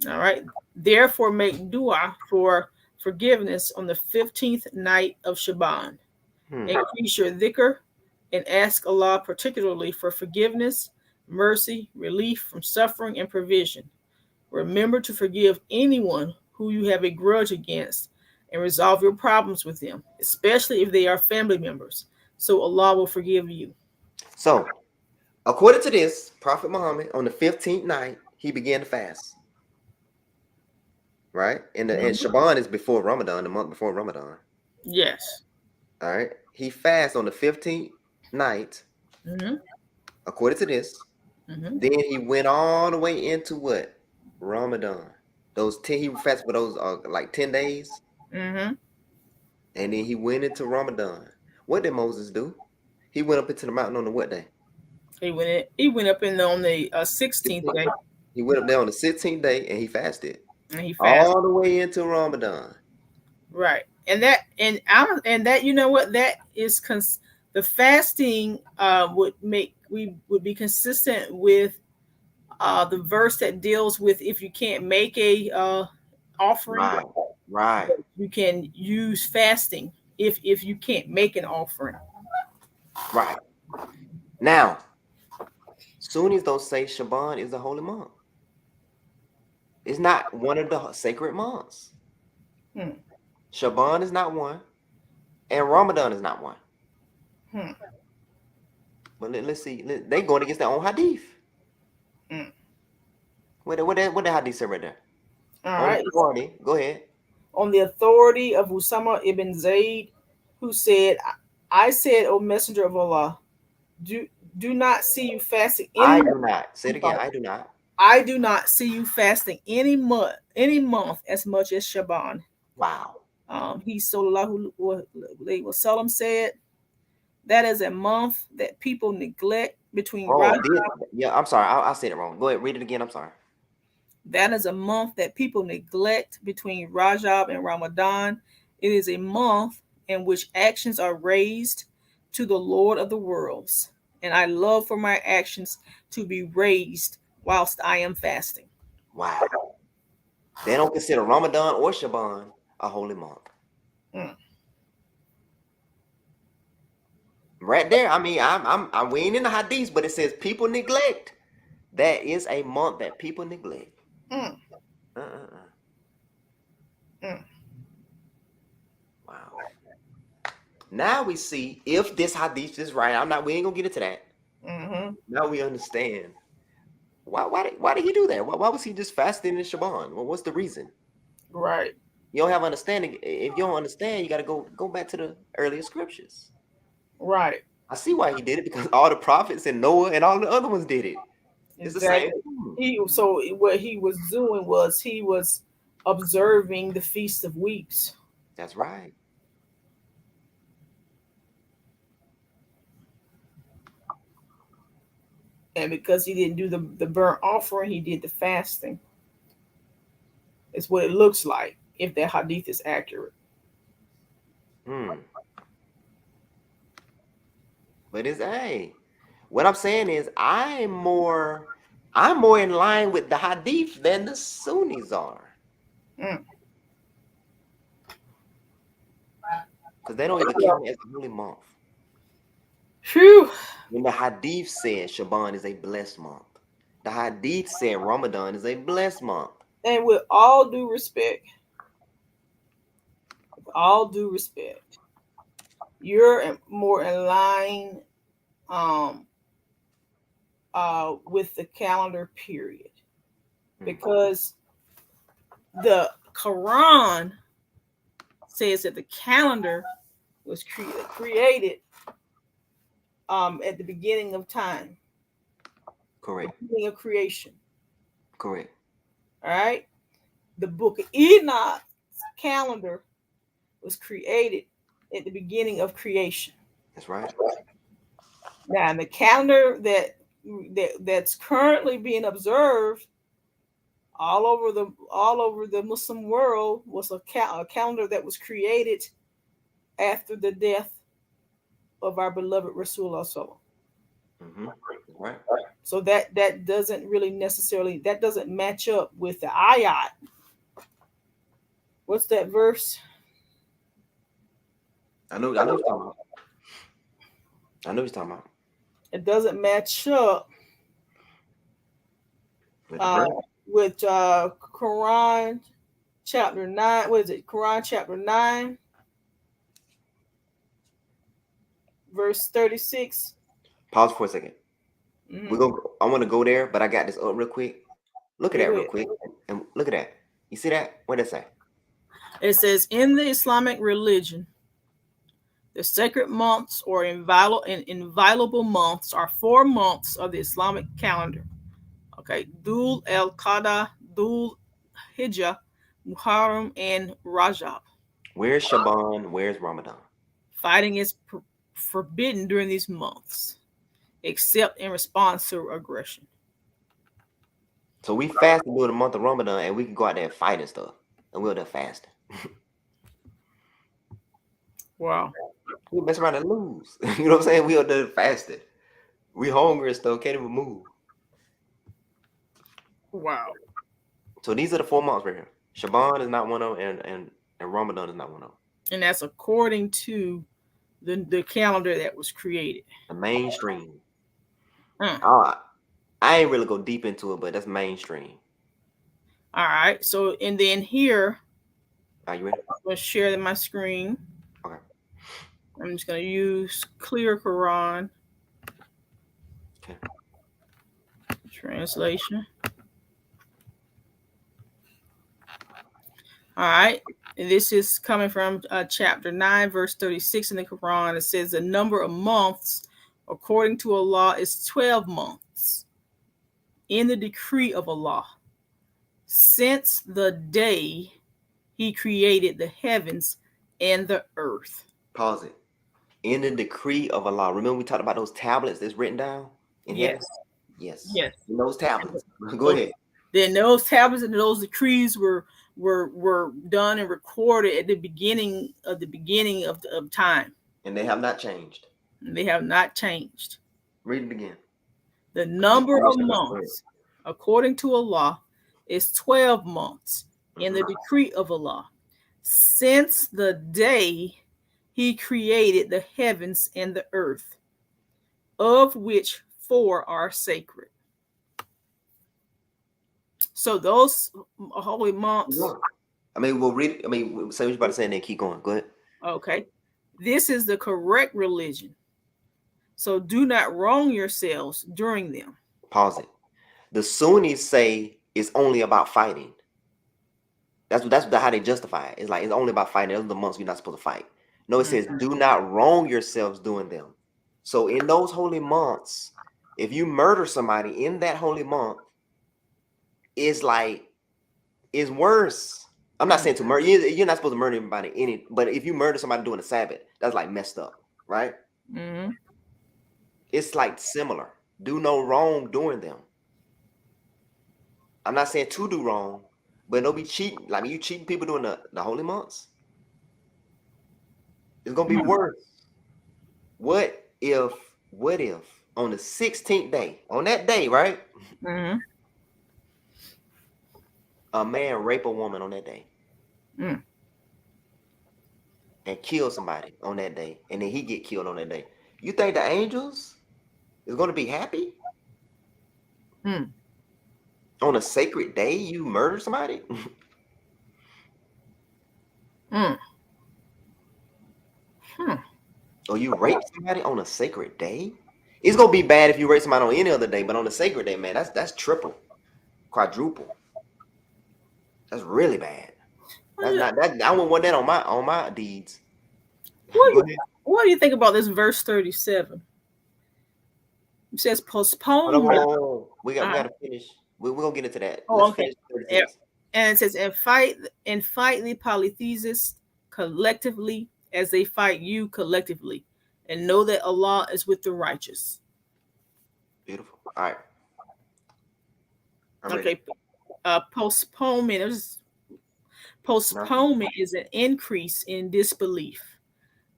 All right. Therefore, make dua for forgiveness on the 15th night of Shaban. Hmm. Increase your dhikr and ask Allah particularly for forgiveness, mercy, relief from suffering, and provision. Remember to forgive anyone who you have a grudge against and resolve your problems with them, especially if they are family members. So Allah will forgive you. So, according to this, Prophet Muhammad, on the 15th night, he began to fast. Right? And Shaban is before Ramadan, the month before Ramadan. Yes. All right. He fasts on the 15th night, Mm-hmm. according to this. Mm-hmm. Then he went all the way into what? Ramadan. Those 10, he fasted for those like 10 days. Mm-hmm. And then he went into Ramadan. What did Moses do? He went up into the mountain on the what day? He went up in on the 16th day, He went up there on the 16th day and he fasted. and he fasted. All the way into Ramadan. Right. And that, you know what, that is the fasting would be consistent with the verse that deals with, if you can't make a offering, Right. Right. you can use fasting if you can't make an offering. Right. Now, Sunnis don't say Shaban is the holy month. It's not one of the sacred months. Shaban is not one, and Ramadan is not one. But let's see. They going against their own hadith. What the hadith say right there? All right. Authority. Go ahead. On the authority of Usama ibn Zayd, who said, I said, O Messenger of Allah, do not see you fasting I do not. Say it again. I do not. I do not see you fasting any month as much as Shaban. Wow. He sallallahu alaihi wasallam said that is a month that people neglect between Ramadan. Yeah, I'm sorry. I said it wrong. Go ahead. Read it again. I'm sorry. That is a month that people neglect between Rajab and Ramadan. It is a month in which actions are raised to the Lord of the worlds. And I love for my actions to be raised whilst I am fasting. Wow. They don't consider Ramadan or Sha'ban a holy month. Mm, Right there. I mean, we ain't in the hadiths, but it says people neglect. That is a month that people neglect. mm, Uh-uh-uh. mm, Wow. Now we see if this hadith is right. We ain't gonna get into that. mm-hmm. Now we understand. Why did he do that? Why was he just fasting in Shaban? Well, what's the reason? Right, You don't have understanding. If you don't understand, you gotta go back to the earlier scriptures. right. I see why he did it, because all the prophets and Noah and all the other ones did it. It's the same. Exactly. What he was doing was he was observing the Feast of Weeks. That's right. And because he didn't do the burnt offering, he did the fasting. It's what it looks like if that hadith is accurate. Hmm. But it's hey. What I'm saying is I'm more in line with the hadith than the Sunnis are. Mm. Because they don't even count it as a holy month. Phew. When the hadith said Shaban is a blessed month, the hadith said Ramadan is a blessed month. And with all due respect, you're more in line um, with the calendar period because the Quran says that the calendar was created at the beginning of time, Correct. the beginning of creation. Correct. All right. The book of Enoch's calendar was created at the beginning of creation. That's right. Now, the calendar that's currently being observed all over the Muslim world was a calendar that was created after the death of our beloved Rasulullah Sallallahu. Mm-hmm. Right. So that doesn't really necessarily that doesn't match up with the ayat. What's that verse? I know what you're talking about. I know what you're talking about. It doesn't match up With the uh, verse. with Quran chapter 9. What is it? Quran chapter 9, verse 36. Pause for a second. Mm-hmm. I want to go there, but I got this up real quick. Look at Okay, that go real ahead. quick. And look at that. You see that? What does it say? It says, in the Islamic religion, the sacred months or inviolable months are 4 months of the Islamic calendar. Okay, Dhul el Qada, Dhul Hijjah, Muharram, and Rajab. Where's Shaban? Where's Ramadan? Fighting is forbidden during these months, except in response to aggression. So we fasted during the month of Ramadan, and we can go out there and fight and stuff. And we're there fasting. Wow. We mess around and lose. You know what I'm saying? We are there fasting. We hungry and stuff, can't even move. Wow. So these are the 4 months right here. Shaban is not one of them, and Ramadan is not one of them. And that's according to the calendar that was created. The mainstream. Mm. I ain't really go deep into it, but that's mainstream. All right. So, and then here, Are you ready? I'm going to share my screen. Okay. I'm just going to use Clear Quran. Okay. Translation. All right. And this is coming from chapter 9, verse 36 in the Quran. It says the number of months, according to Allah, is 12 months in the decree of Allah, since the day He created the heavens and the earth. Pause it. In the decree of Allah. Remember we talked about those tablets that's written down in heaven? Yes. Yes. Yes. In those tablets. Go ahead. Then those tablets and those decrees were done and recorded at the beginning of time. And they have not changed. And they have not changed. Read it again. The I number wish of I could swear. months, according to Allah, is 12 months in the Mhm. decree of Allah, since the day He created the heavens and the earth, of which 4 are sacred. So those holy months, Keep going. I mean, we'll read it. I mean, say what you're about to say and then keep going. Go ahead. okay, this is the correct religion. So do not wrong yourselves during them. Pause it. The Sunnis say it's only about fighting. That's how they justify it. It's like it's only about fighting. Those are the months you're not supposed to fight. No, it says do not wrong yourselves doing them. So in those holy months, if you murder somebody in that holy month, it's like it's worse. I'm not saying to murder. You're not supposed to murder anybody but if you murder somebody during the Sabbath, that's like messed up, right? Mm-hmm. It's like similar. Do no wrong doing them. I'm not saying to do wrong, but don't be cheating. Like you cheating people during the holy months. It's gonna be worse. What if on the 16th day, on that day, right? Mm-hmm. A man rape a woman on that day Mm. and kill somebody on that day, and then he get killed on that day. You think the angels is gonna be happy? Mm. On a sacred day, you murder somebody? Mm. Hmm. Or you rape somebody on a sacred day? It's gonna be bad if you rape somebody on any other day, but on a sacred day, man, that's triple, quadruple. That's really bad. That's not that. I wouldn't want that on my deeds. Go ahead. What do you think about this verse 37? It says Hold on, postpone. hold on, hold on. We Uh, gotta finish. We're gonna get into that. oh, Let's okay. finish Yeah. 36. And it says, and fight the polytheists collectively as they fight you collectively, and know that Allah is with the righteous. Beautiful. All right, I'm ready. Okay. Postponement. No. Postponement is an increase in disbelief,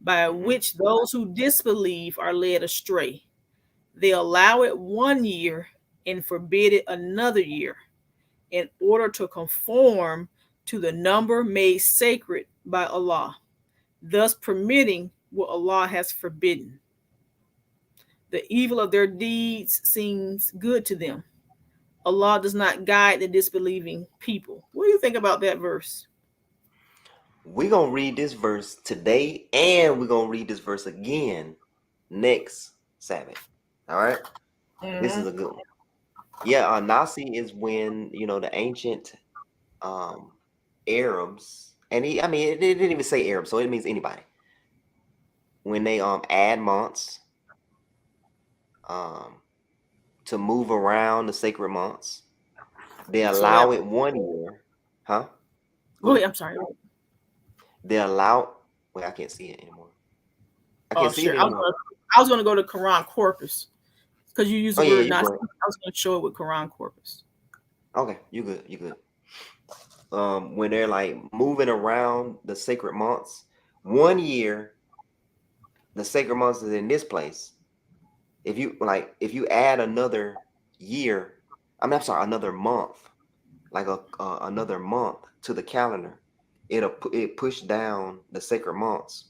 by Mhm. which those who disbelieve are led astray. They allow it 1 year and forbid it another year, in order to conform to the number made sacred by Allah, thus permitting what Allah has forbidden. The evil of their deeds seems good to them. Allah does not guide the disbelieving people. What do you think about that verse? We're gonna read this verse today, and we're gonna read this verse again next Sabbath. All right. This is a good one. Yeah, Nasi is when the ancient um Arabs, and I mean it didn't even say Arab, so it means anybody. When they add months um to move around the sacred months, they So that. allow it 1 year. Huh? Go Oh, ahead. yeah, I'm sorry. They allow. Wait, I can't see it anymore. I Oh, can't see it sure. anymore. I was gonna go to Quran corpus because you use Oh the yeah, word you not. go I ahead. was gonna show it with Quran corpus. Okay, you good. You good. When they're like moving around the sacred months, 1 year, the sacred months is in this place. If you add another year, I'm sorry, another month, like another month to the calendar, it push down the sacred months.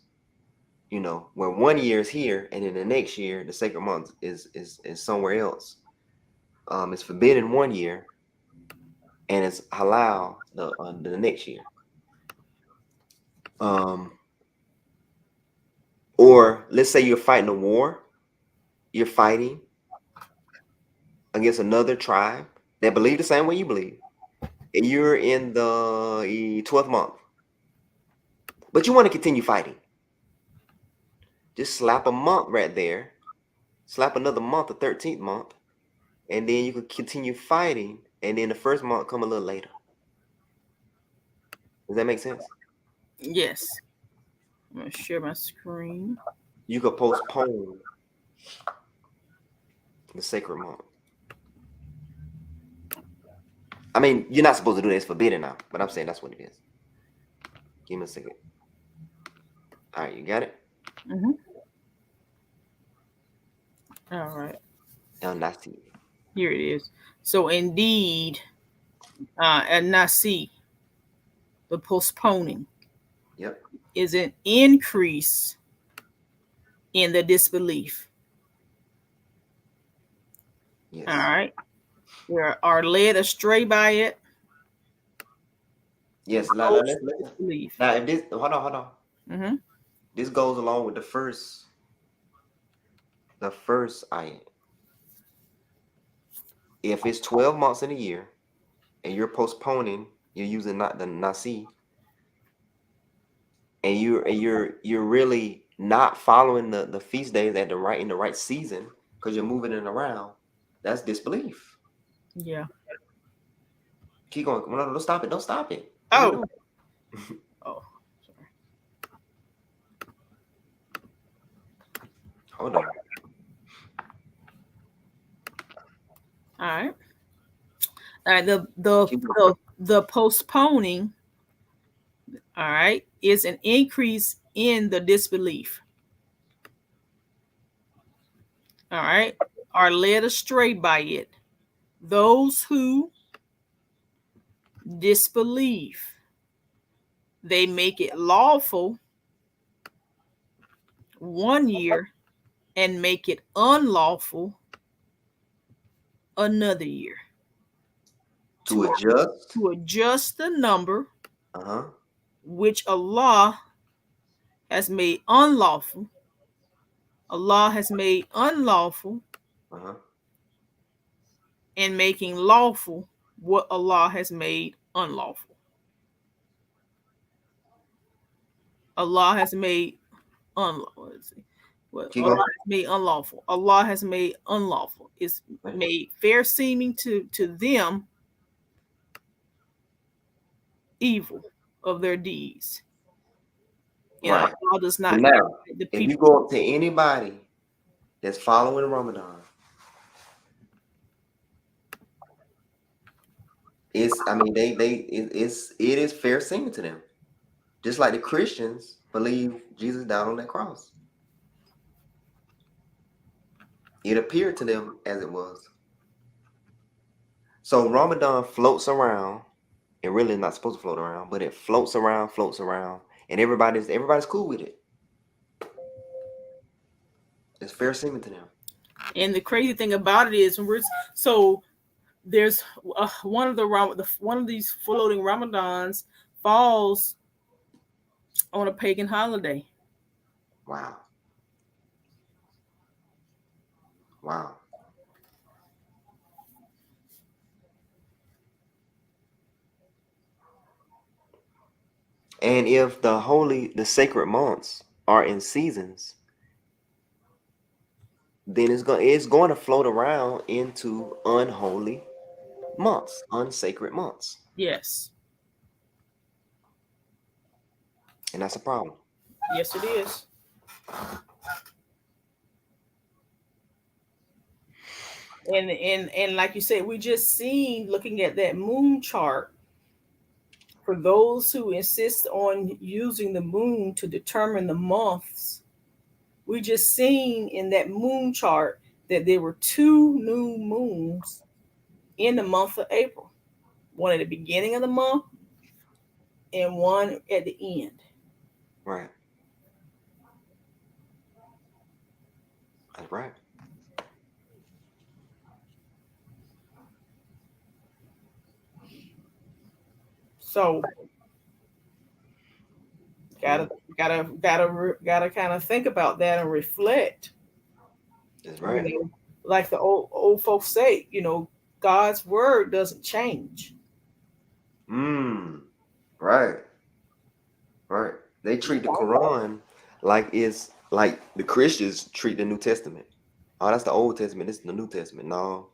Where 1 year is here, and then the next year the sacred month is somewhere else. It's forbidden 1 year, and it's halal the next year. Um, or let's say you're fighting a war, you're fighting against another tribe that believe the same way you believe, and you're in the 12th month, but you want to continue fighting. Just slap a month right there, slap another month, the 13th month, and then you can continue fighting, and then the first month come a little later. Does that make sense? Yes. I'm gonna share my screen. You could postpone the sacred month. I mean, you're not supposed to do that. It's forbidden now. But I'm saying that's what it is. Give me a second. All right, you got it? Mm-hmm. All right. El-Nasi. Here it is. So indeed, and nasi, the postponing, Yep. is an increase in the disbelief. Yes. All right. We are led astray by it. Yes. Now, Those let's who disbelieve. now if this hold on. Mm-hmm. This goes along with the first ayat. If it's 12 months in a year and you're postponing, you're using not the nasi, and you're really not following the feast days at the right in the right season because you're moving it around. That's disbelief. Yeah. Keep going. No, don't stop it. Don't stop it. What are you Oh. doing? Oh. Sorry. Hold on. All right. All right. The Keep going. the the postponing. All right, is an increase in the disbelief. All right, are led astray by it. Those who disbelieve, they make it lawful 1 year and make it unlawful another year To to, adjust. to adjust the number Uh-huh. which Allah has made unlawful. Allah has made unlawful Uh-huh. and making lawful what Allah has made unlawful. Allah has made unlawful. What Keep Allah going. has made unlawful. Allah has made unlawful. It's made fair seeming to them evil of their deeds. You know, Right. Allah does So not now, the if you people. go up to anybody that's following Ramadan, it's I mean it is fair singing to them. Just like the Christians believe Jesus died on that cross. It appeared to them as it was. So Ramadan floats around. It really not supposed to float around, but it floats around, and everybody's cool with it. It's fair singing to them. And the crazy thing about it is, when we're so there's one of these floating Ramadans falls on a pagan holiday. Wow. Wow. And if the sacred months are in seasons, then it's going to float around into unholy months, unsacred months. Yes, And that's a problem. yes, it is. And like you said, we just seen looking at that moon chart. For those who insist on using the moon to determine the months, we just seen in that moon chart that there were two new moons in the month of April, one at the beginning of the month and one at the end. Right. That's right. So Yeah. gotta kind of think about that and reflect. That's You right. know, like the old folks say, God's word doesn't change. Mm. Right. Right. They treat the Quran like it's like the Christians treat the New Testament. Oh, that's the Old Testament. This is the New Testament. No,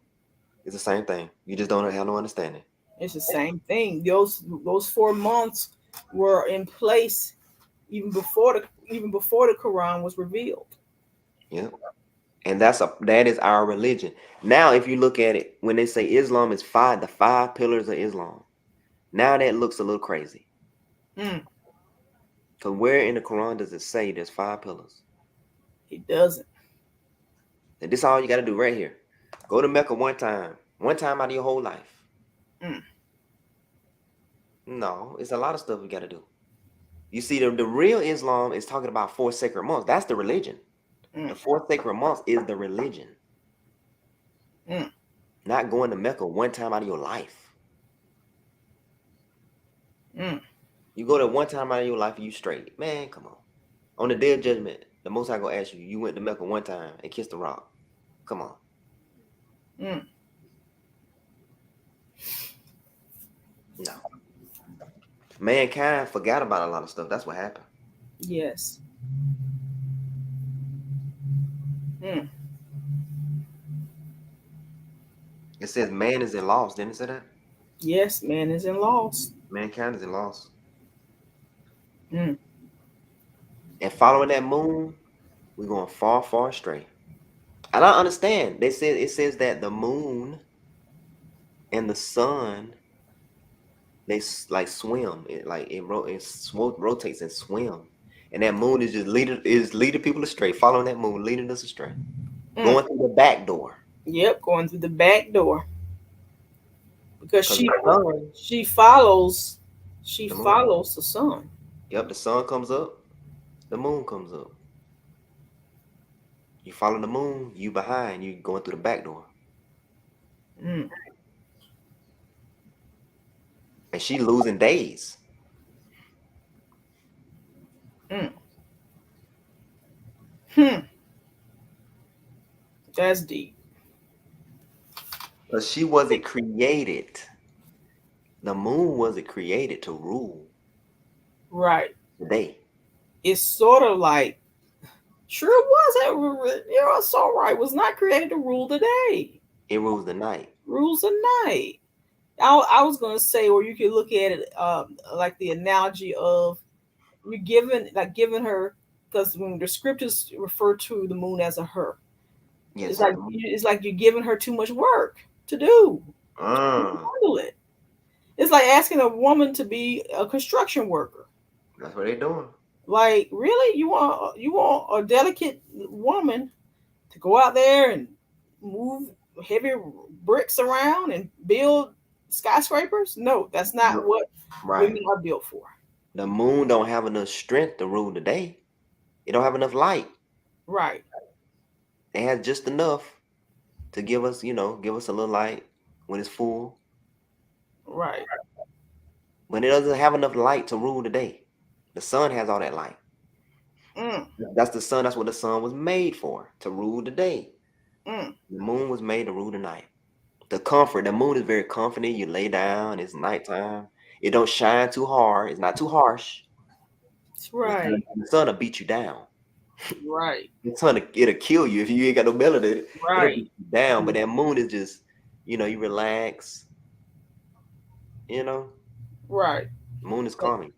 it's the same thing. You just don't have no understanding. It's the same thing. Those 4 months were in place even before the Quran was revealed. Yeah. And that is our religion. Now, if you look at it, when they say Islam is the 5 pillars of Islam, now that looks a little crazy. Mm. Because where in the Quran does it say there's 5 pillars? It doesn't. And this is all you got to do right here. Go to Mecca one time out of your whole life. Mm. No, it's a lot of stuff we got to do. You see, the real Islam is talking about 4 sacred months. That's the religion. The Mm. 4 sacred months is the religion. Mm. Not going to Mecca one time out of your life. Mm. You go there one time out of your life and you straight. Man, come on. On the day of judgment, the Most High gonna ask you, you went to Mecca one time and kissed the rock. Come on. Mm. No. Mankind forgot about a lot of stuff. That's what happened. Yes. Mm. It says man is in loss. Didn't it say that? Yes, man is in loss. Mankind is in loss. Mm. And following that moon, we're going far, far astray. I don't understand. It says that the moon and the sun, they like swim. Rotates and swim. And that moon is just leading people astray, following that moon, leading us astray. Mm. Going through the back door. Yep, going through the back door because Because the sun, she follows the moon. the sun. Yep, the sun comes up, the moon comes up. You follow the moon, you behind, you going through the back door. Mm. And she losing days. Mm. Hmm. That's deep. Because she wasn't created. The moon wasn't created to rule Right. the day. It's sort of like sure was you're so right. Was not created to rule the day. It rules the night. Rules the night. I was going to say, or you could look at it like the analogy of you're giving her, because when the scriptures refer to the moon as a her, Yes, sir. it's like you're giving her too much work to do. Handle it. It's like asking a woman to be a construction worker. That's what they're doing. Like, really, you want a delicate woman to go out there and move heavy bricks around and build skyscrapers? No, that's not what Right. women are built for. The moon don't have enough strength to rule the day. It don't have enough light. Right. It has just enough to give us, give us a little light when it's full. Right. But it doesn't have enough light to rule the day. The sun has all that light. Mm. That's the sun. That's what the sun was made for, to rule the day. Mm. The moon was made to rule the night. The moon is very comforting. You lay down, it's nighttime. It don't shine too hard. It's not too harsh. That's right. The sun will beat you down. Right. The sun, it'll kill you if you ain't got no melanin. It'll Right. beat you down. But that moon is just, you relax. Right. The moon is calming.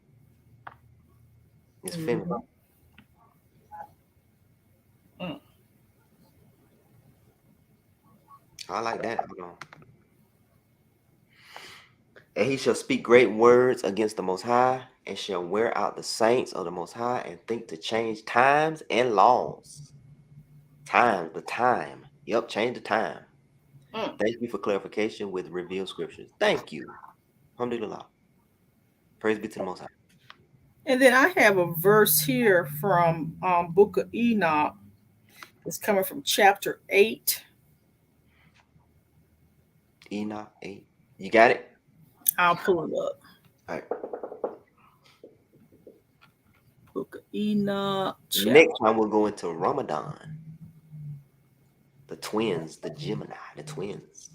It's feminine. Mm. I like that. Hold on. And he shall speak great words against the Most High, and shall wear out the saints of the Most High, and think to change times and laws. The time. Yep, change the time. Mm. Thank you for clarification with revealed scriptures. Thank you. Alhamdulillah. Praise be to the Most High. And then I have a verse here from Book of Enoch. It's coming from chapter 8. Enoch 8. You got it? I'll pull it up. All right. Book of Enoch. Next time we'll go into Ramadan. The twins, the Gemini, the twins.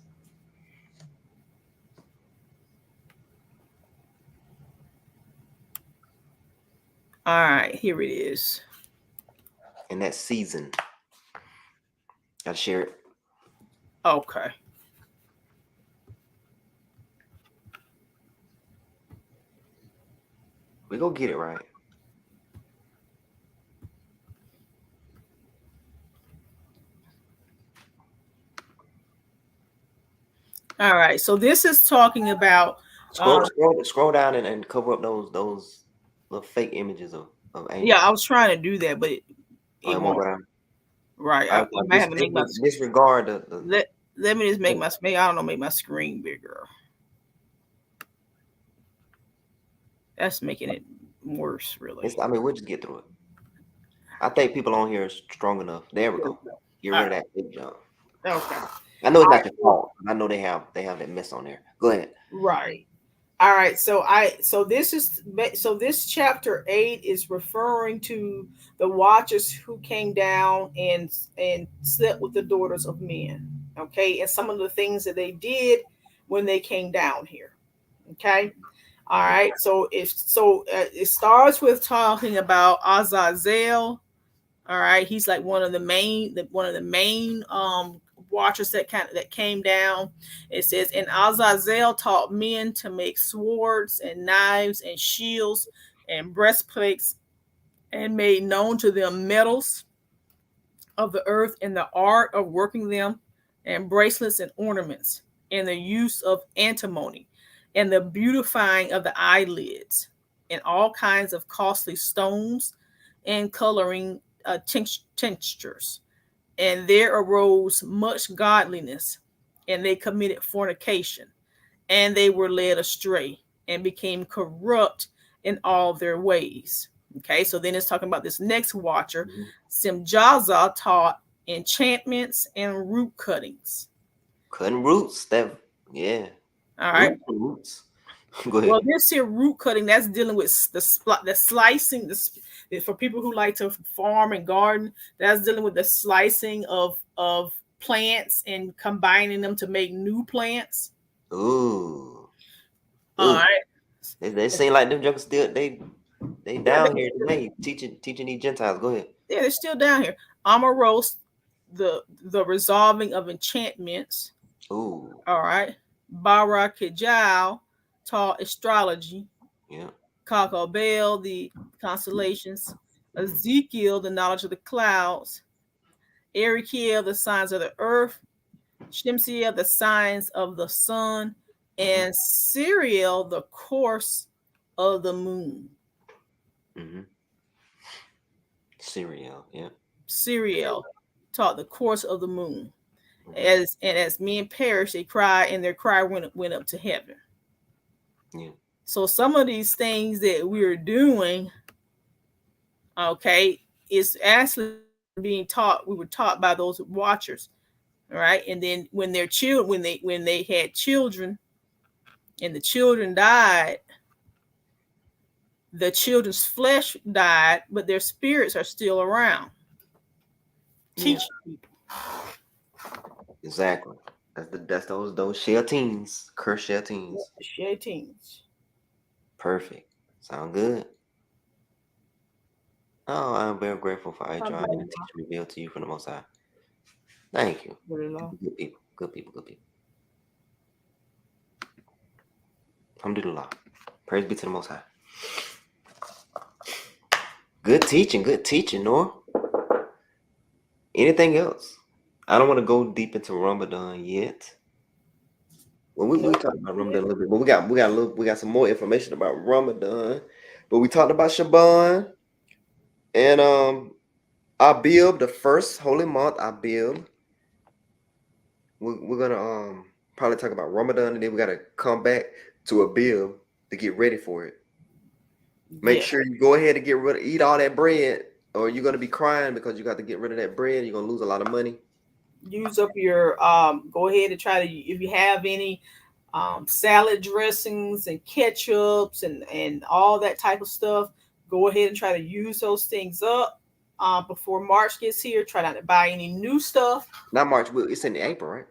All right, here it is. In that season. Gotta share it. Okay. We go get it right. All right. So this is talking about. Scroll, scroll down and cover up those little fake images of Yeah, I angels. was trying to do that, but Oh, it it won't won't. go down. Right. I I was like, might have to make my disregard the let me just I don't know, make my screen bigger. That's making it worse, really. I mean, we'll just get through it. I think people on here are strong enough. There we There we go. go. Get All rid of right. that big jump. Okay. I know it's All not right. your fault. I know they have that mess on there. Go ahead. Right. All right. So this chapter 8 is referring to the watchers who came down and slept with the daughters of men. Okay, and some of the things that they did when they came down here. Okay. All right. It starts with talking about Azazel. All right, he's like one of the main watchers that came down. It says, and Azazel taught men to make swords and knives and shields and breastplates, and made known to them metals of the earth and the art of working them, and bracelets and ornaments, and the use of antimony, and the beautifying of the eyelids, and all kinds of costly stones, and coloring tinctures. And there arose much godliness, and they committed fornication, and they were led astray, and became corrupt in all their ways. Okay, so then it's talking about this next watcher. Mm-hmm. Simjaza taught enchantments and root cuttings. Cutting roots. Yeah. All right. Roots. Go Well, ahead. this here root cutting, that's dealing with the slicing. For people who like to farm and garden, that's dealing with the slicing of plants and combining them to make new plants. Ooh. All Ooh. right. They seem like them jokers still they Yeah, down here today teaching these Gentiles. Go ahead. they're still down here. Amaros, the resolving of enchantments. Ooh. All right. Bara Kijal taught astrology. Yeah. Kakabel, the constellations. Mm-hmm. Ezekiel, the knowledge of the clouds. Erikiel, the signs of the earth. Shemsiel, the signs of the sun. Mm-hmm. And Siriel, the course of the moon. Mm-hmm. Cereal. Yeah. Siriel taught the course of the moon. Mm-hmm. As men perished, they cried, and their cry went up to heaven. Yeah. So some of these things that we're doing, okay, is actually being taught. We were taught by those watchers, all right. And then when their children, when they had children, and the children died, the children's flesh died, but their spirits are still around, Yeah. teaching people. Exactly. That's those shell teens. Curse shell Yeah, teens. share teens. Perfect. Sound good. Oh, I'm very grateful for Adrian and the teacher revealed to you from the Most High. Thank you. Good people. Good people. Good people. Alhamdulillah. Praise be to the Most High. Good teaching. Good teaching, Noah. Anything else? I don't want to go deep into Ramadan yet. Well, we Nope. talked about Ramadan a little bit, but we got some more information about Ramadan. But we talked about Sha'ban and Abib, the first holy month, Abib. We're gonna probably talk about Ramadan, and then we gotta come back to Abib to get ready for it. Make Yeah. sure you go ahead and eat all that bread, or you're gonna be crying because you got to get rid of that bread. You're gonna lose a lot of money. Use up your go ahead and try to, if you have any salad dressings and ketchups and all that type of stuff, go ahead and try to use those things up before March gets here. Try not to buy any new stuff. Not March. It's in April, right?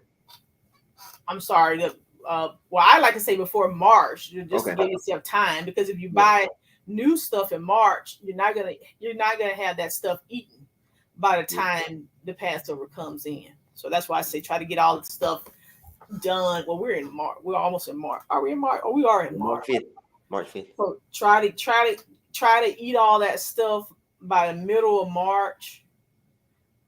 I'm sorry. Well, I like to say before March, just to Okay. give yourself time, because if you Yeah. buy new stuff in March, you're not gonna have that stuff eaten by the time the Passover comes in. So that's why I say try to get all the stuff done. Well, we're in March. We're almost in March. Are we in March? Oh, we are in March March. 5th. March 5th. So try to eat all that stuff by the middle of March,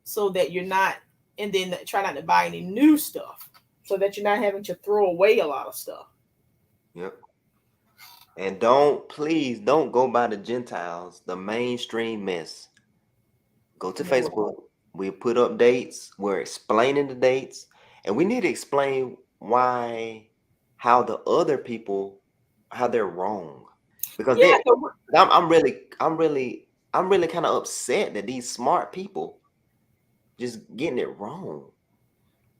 so that you're not, and then try not to buy any new stuff. so that you're not having to throw away a lot of stuff. Yep. And please don't go by the Gentiles, the mainstream mess. Go to No. Facebook. We put up dates. We're explaining the dates, and we need to explain how the other people, how they're wrong, because Yeah, I'm really kind of upset that these smart people just getting it wrong.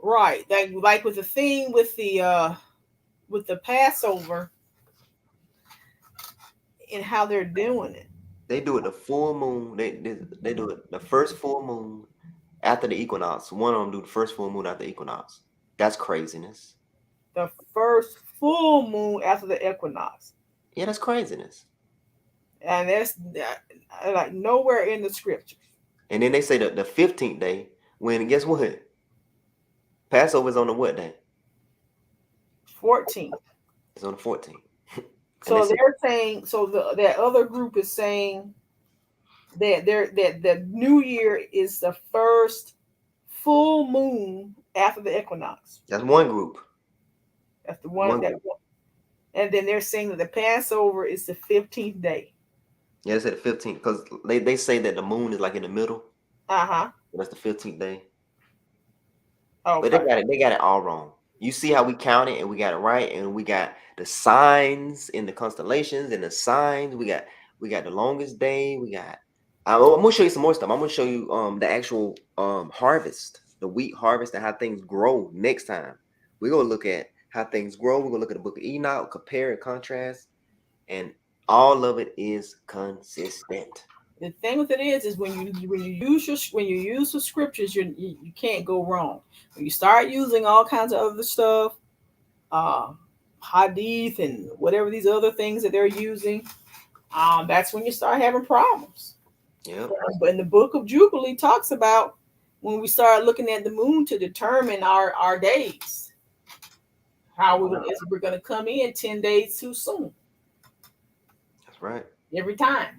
right. Like with the thing with the Passover and how they're doing it. They do it the full moon. They do it the first full moon after the equinox. One of them do the first full moon after the equinox. That's craziness. The first full moon after the equinox. Yeah, that's craziness. And that's like nowhere in the scriptures. And then they say that the 15th day, when guess what? Passover is on the what day? 14th. It's on the 14th. So they're saying, that other group is saying that the new year is the first full moon after the equinox. That's one group. That's the one that, and then they're saying that the Passover is the 15th day. Yeah, they said the 15th because they say that the moon is like in the middle. That's the 15th day. Okay. But they got it all wrong. You see how we count it and we got it right, and we got the signs in the constellations and the signs. We got the longest day. I'm gonna show you some more stuff. I'm gonna show you the actual harvest, the wheat harvest, and how things grow next time. We're gonna look at how things grow. We're gonna look at the book of Enoch, compare and contrast, and all of it is consistent. The thing with it is when you use the scriptures, you can't go wrong. When you start using all kinds of other stuff, hadith and whatever these other things that they're using, that's when you start having problems. Yeah. But in the book of Jubilee talks about when we start looking at the moon to determine our days, how we're going to come in 10 days too soon. That's right. Every time.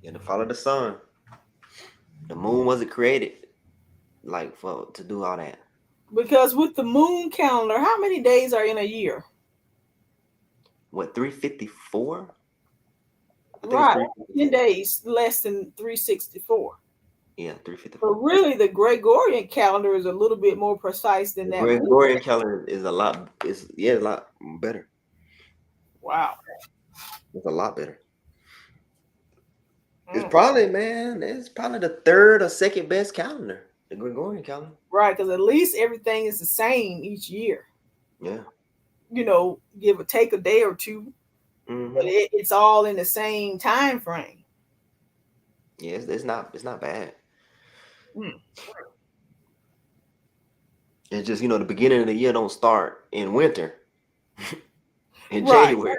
You have to follow the sun. The moon wasn't created to do all that. Because with the moon calendar, how many days are in a year? What, 354? Right. 10 days less than 364. Yeah, 354. But really, the Gregorian calendar is a little bit more precise than that. Gregorian calendar is a lot better. Wow. It's a lot better. It's probably the third or second best calendar, the Gregorian calendar. Right, because at least everything is the same each year. Yeah. Give or take a day or two, but it's all in the same time frame. Yeah, it's not bad. It's just the beginning of the year don't start in winter. In January.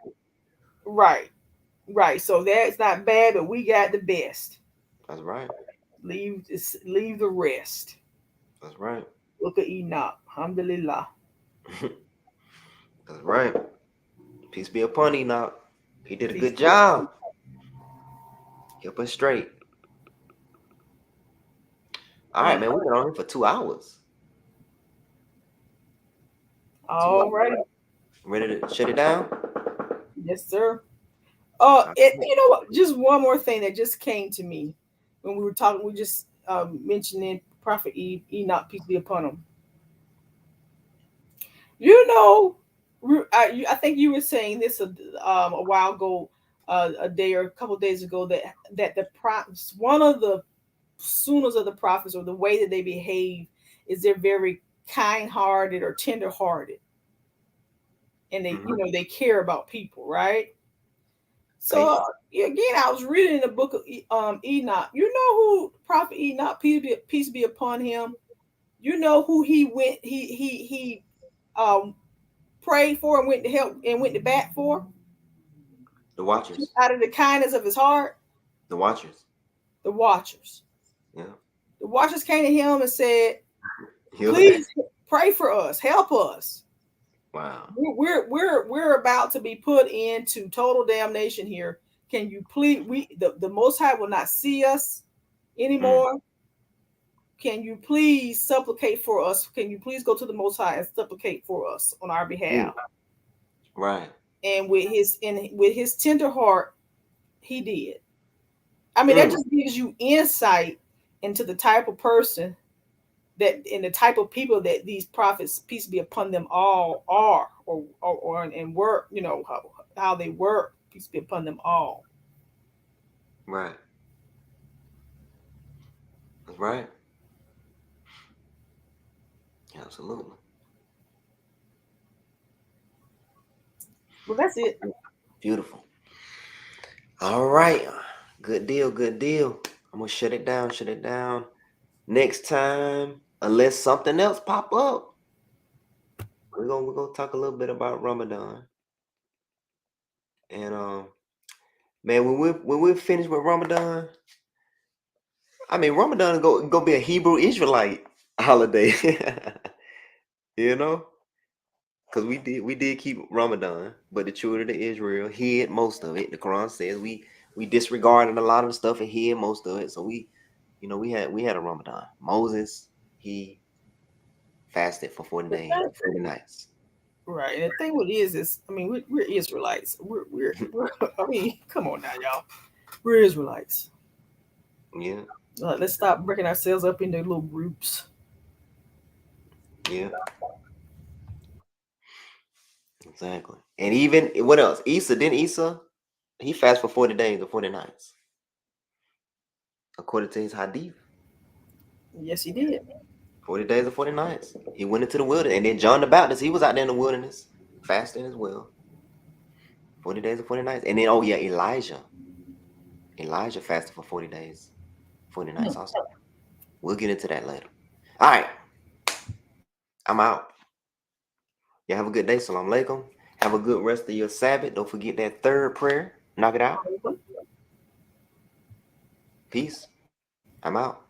Right. So that's not bad, but we got the best. That's right. Leave the rest. That's right. Look at Enoch. Alhamdulillah. That's right. Peace be upon Enoch. He did a good job. Kept us straight. All right, man. We've been on here for 2 hours. All right. Ready to shut it down? Yes, sir. Just one more thing that just came to me when we were talking. We just mentioning Prophet Enoch, peace be upon him. I think you were saying this a while ago, a day or a couple of days ago, that the prophets, one of the sunnahs of the prophets, or the way that they behave, is they're very kind-hearted or tender-hearted, and they they care about people, right? So again, I was reading in the book of Enoch. You know who Prophet Enoch, peace be upon him. You know who he prayed for and went to help and went to bat for? The Watchers. Out of the kindness of his heart. The Watchers. The Watchers. Yeah. The Watchers came to him and said, "Please pray for us, help us. Wow. We're about to be put into total damnation here. Can you please? The Most High will not see us anymore. can you please supplicate for us? Can you please go to the Most High and supplicate for us on our behalf? Right. And with his tender heart, he did. I mean, that Mm. just gives you insight into the type of person that and the type of people that these prophets, peace be upon them all, are or and work. You know how they work, peace be upon them all. Right. That's right. Absolutely. Well, that's it. Beautiful. All right. Good deal. Good deal. I'm gonna shut it down. Shut it down. Next time, unless something else pop up, we're gonna talk a little bit about Ramadan. And man, when we're finished with Ramadan, I mean Ramadan is go be a Hebrew Israelite holiday. You know? Because we did keep Ramadan, but the children of Israel hid most of it. The Quran says we disregarded a lot of the stuff and hid most of it. So we had a Ramadan. Moses, he fasted for 40 days, 40 nights. Right. And the thing with it is I mean, we're Israelites. We're I mean, come on now, y'all. We're Israelites. Yeah, Let's stop breaking ourselves up into little groups. yeah, exactly. And even what else? Isa, he fasted for 40 days or 40 nights, according to his hadith. Yes, he did. 40 days or 40 nights. He went into the wilderness. And then John the Baptist, he was out there in the wilderness, fasting as well. 40 days or 40 nights. And then, oh yeah, Elijah. Elijah fasted for 40 days, 40 nights Hmm. also. We'll get into that later. All right, I'm out. Y'all have a good day. Salam alaikum. Have a good rest of your Sabbath. Don't forget that third prayer. Knock it out. Peace. I'm out.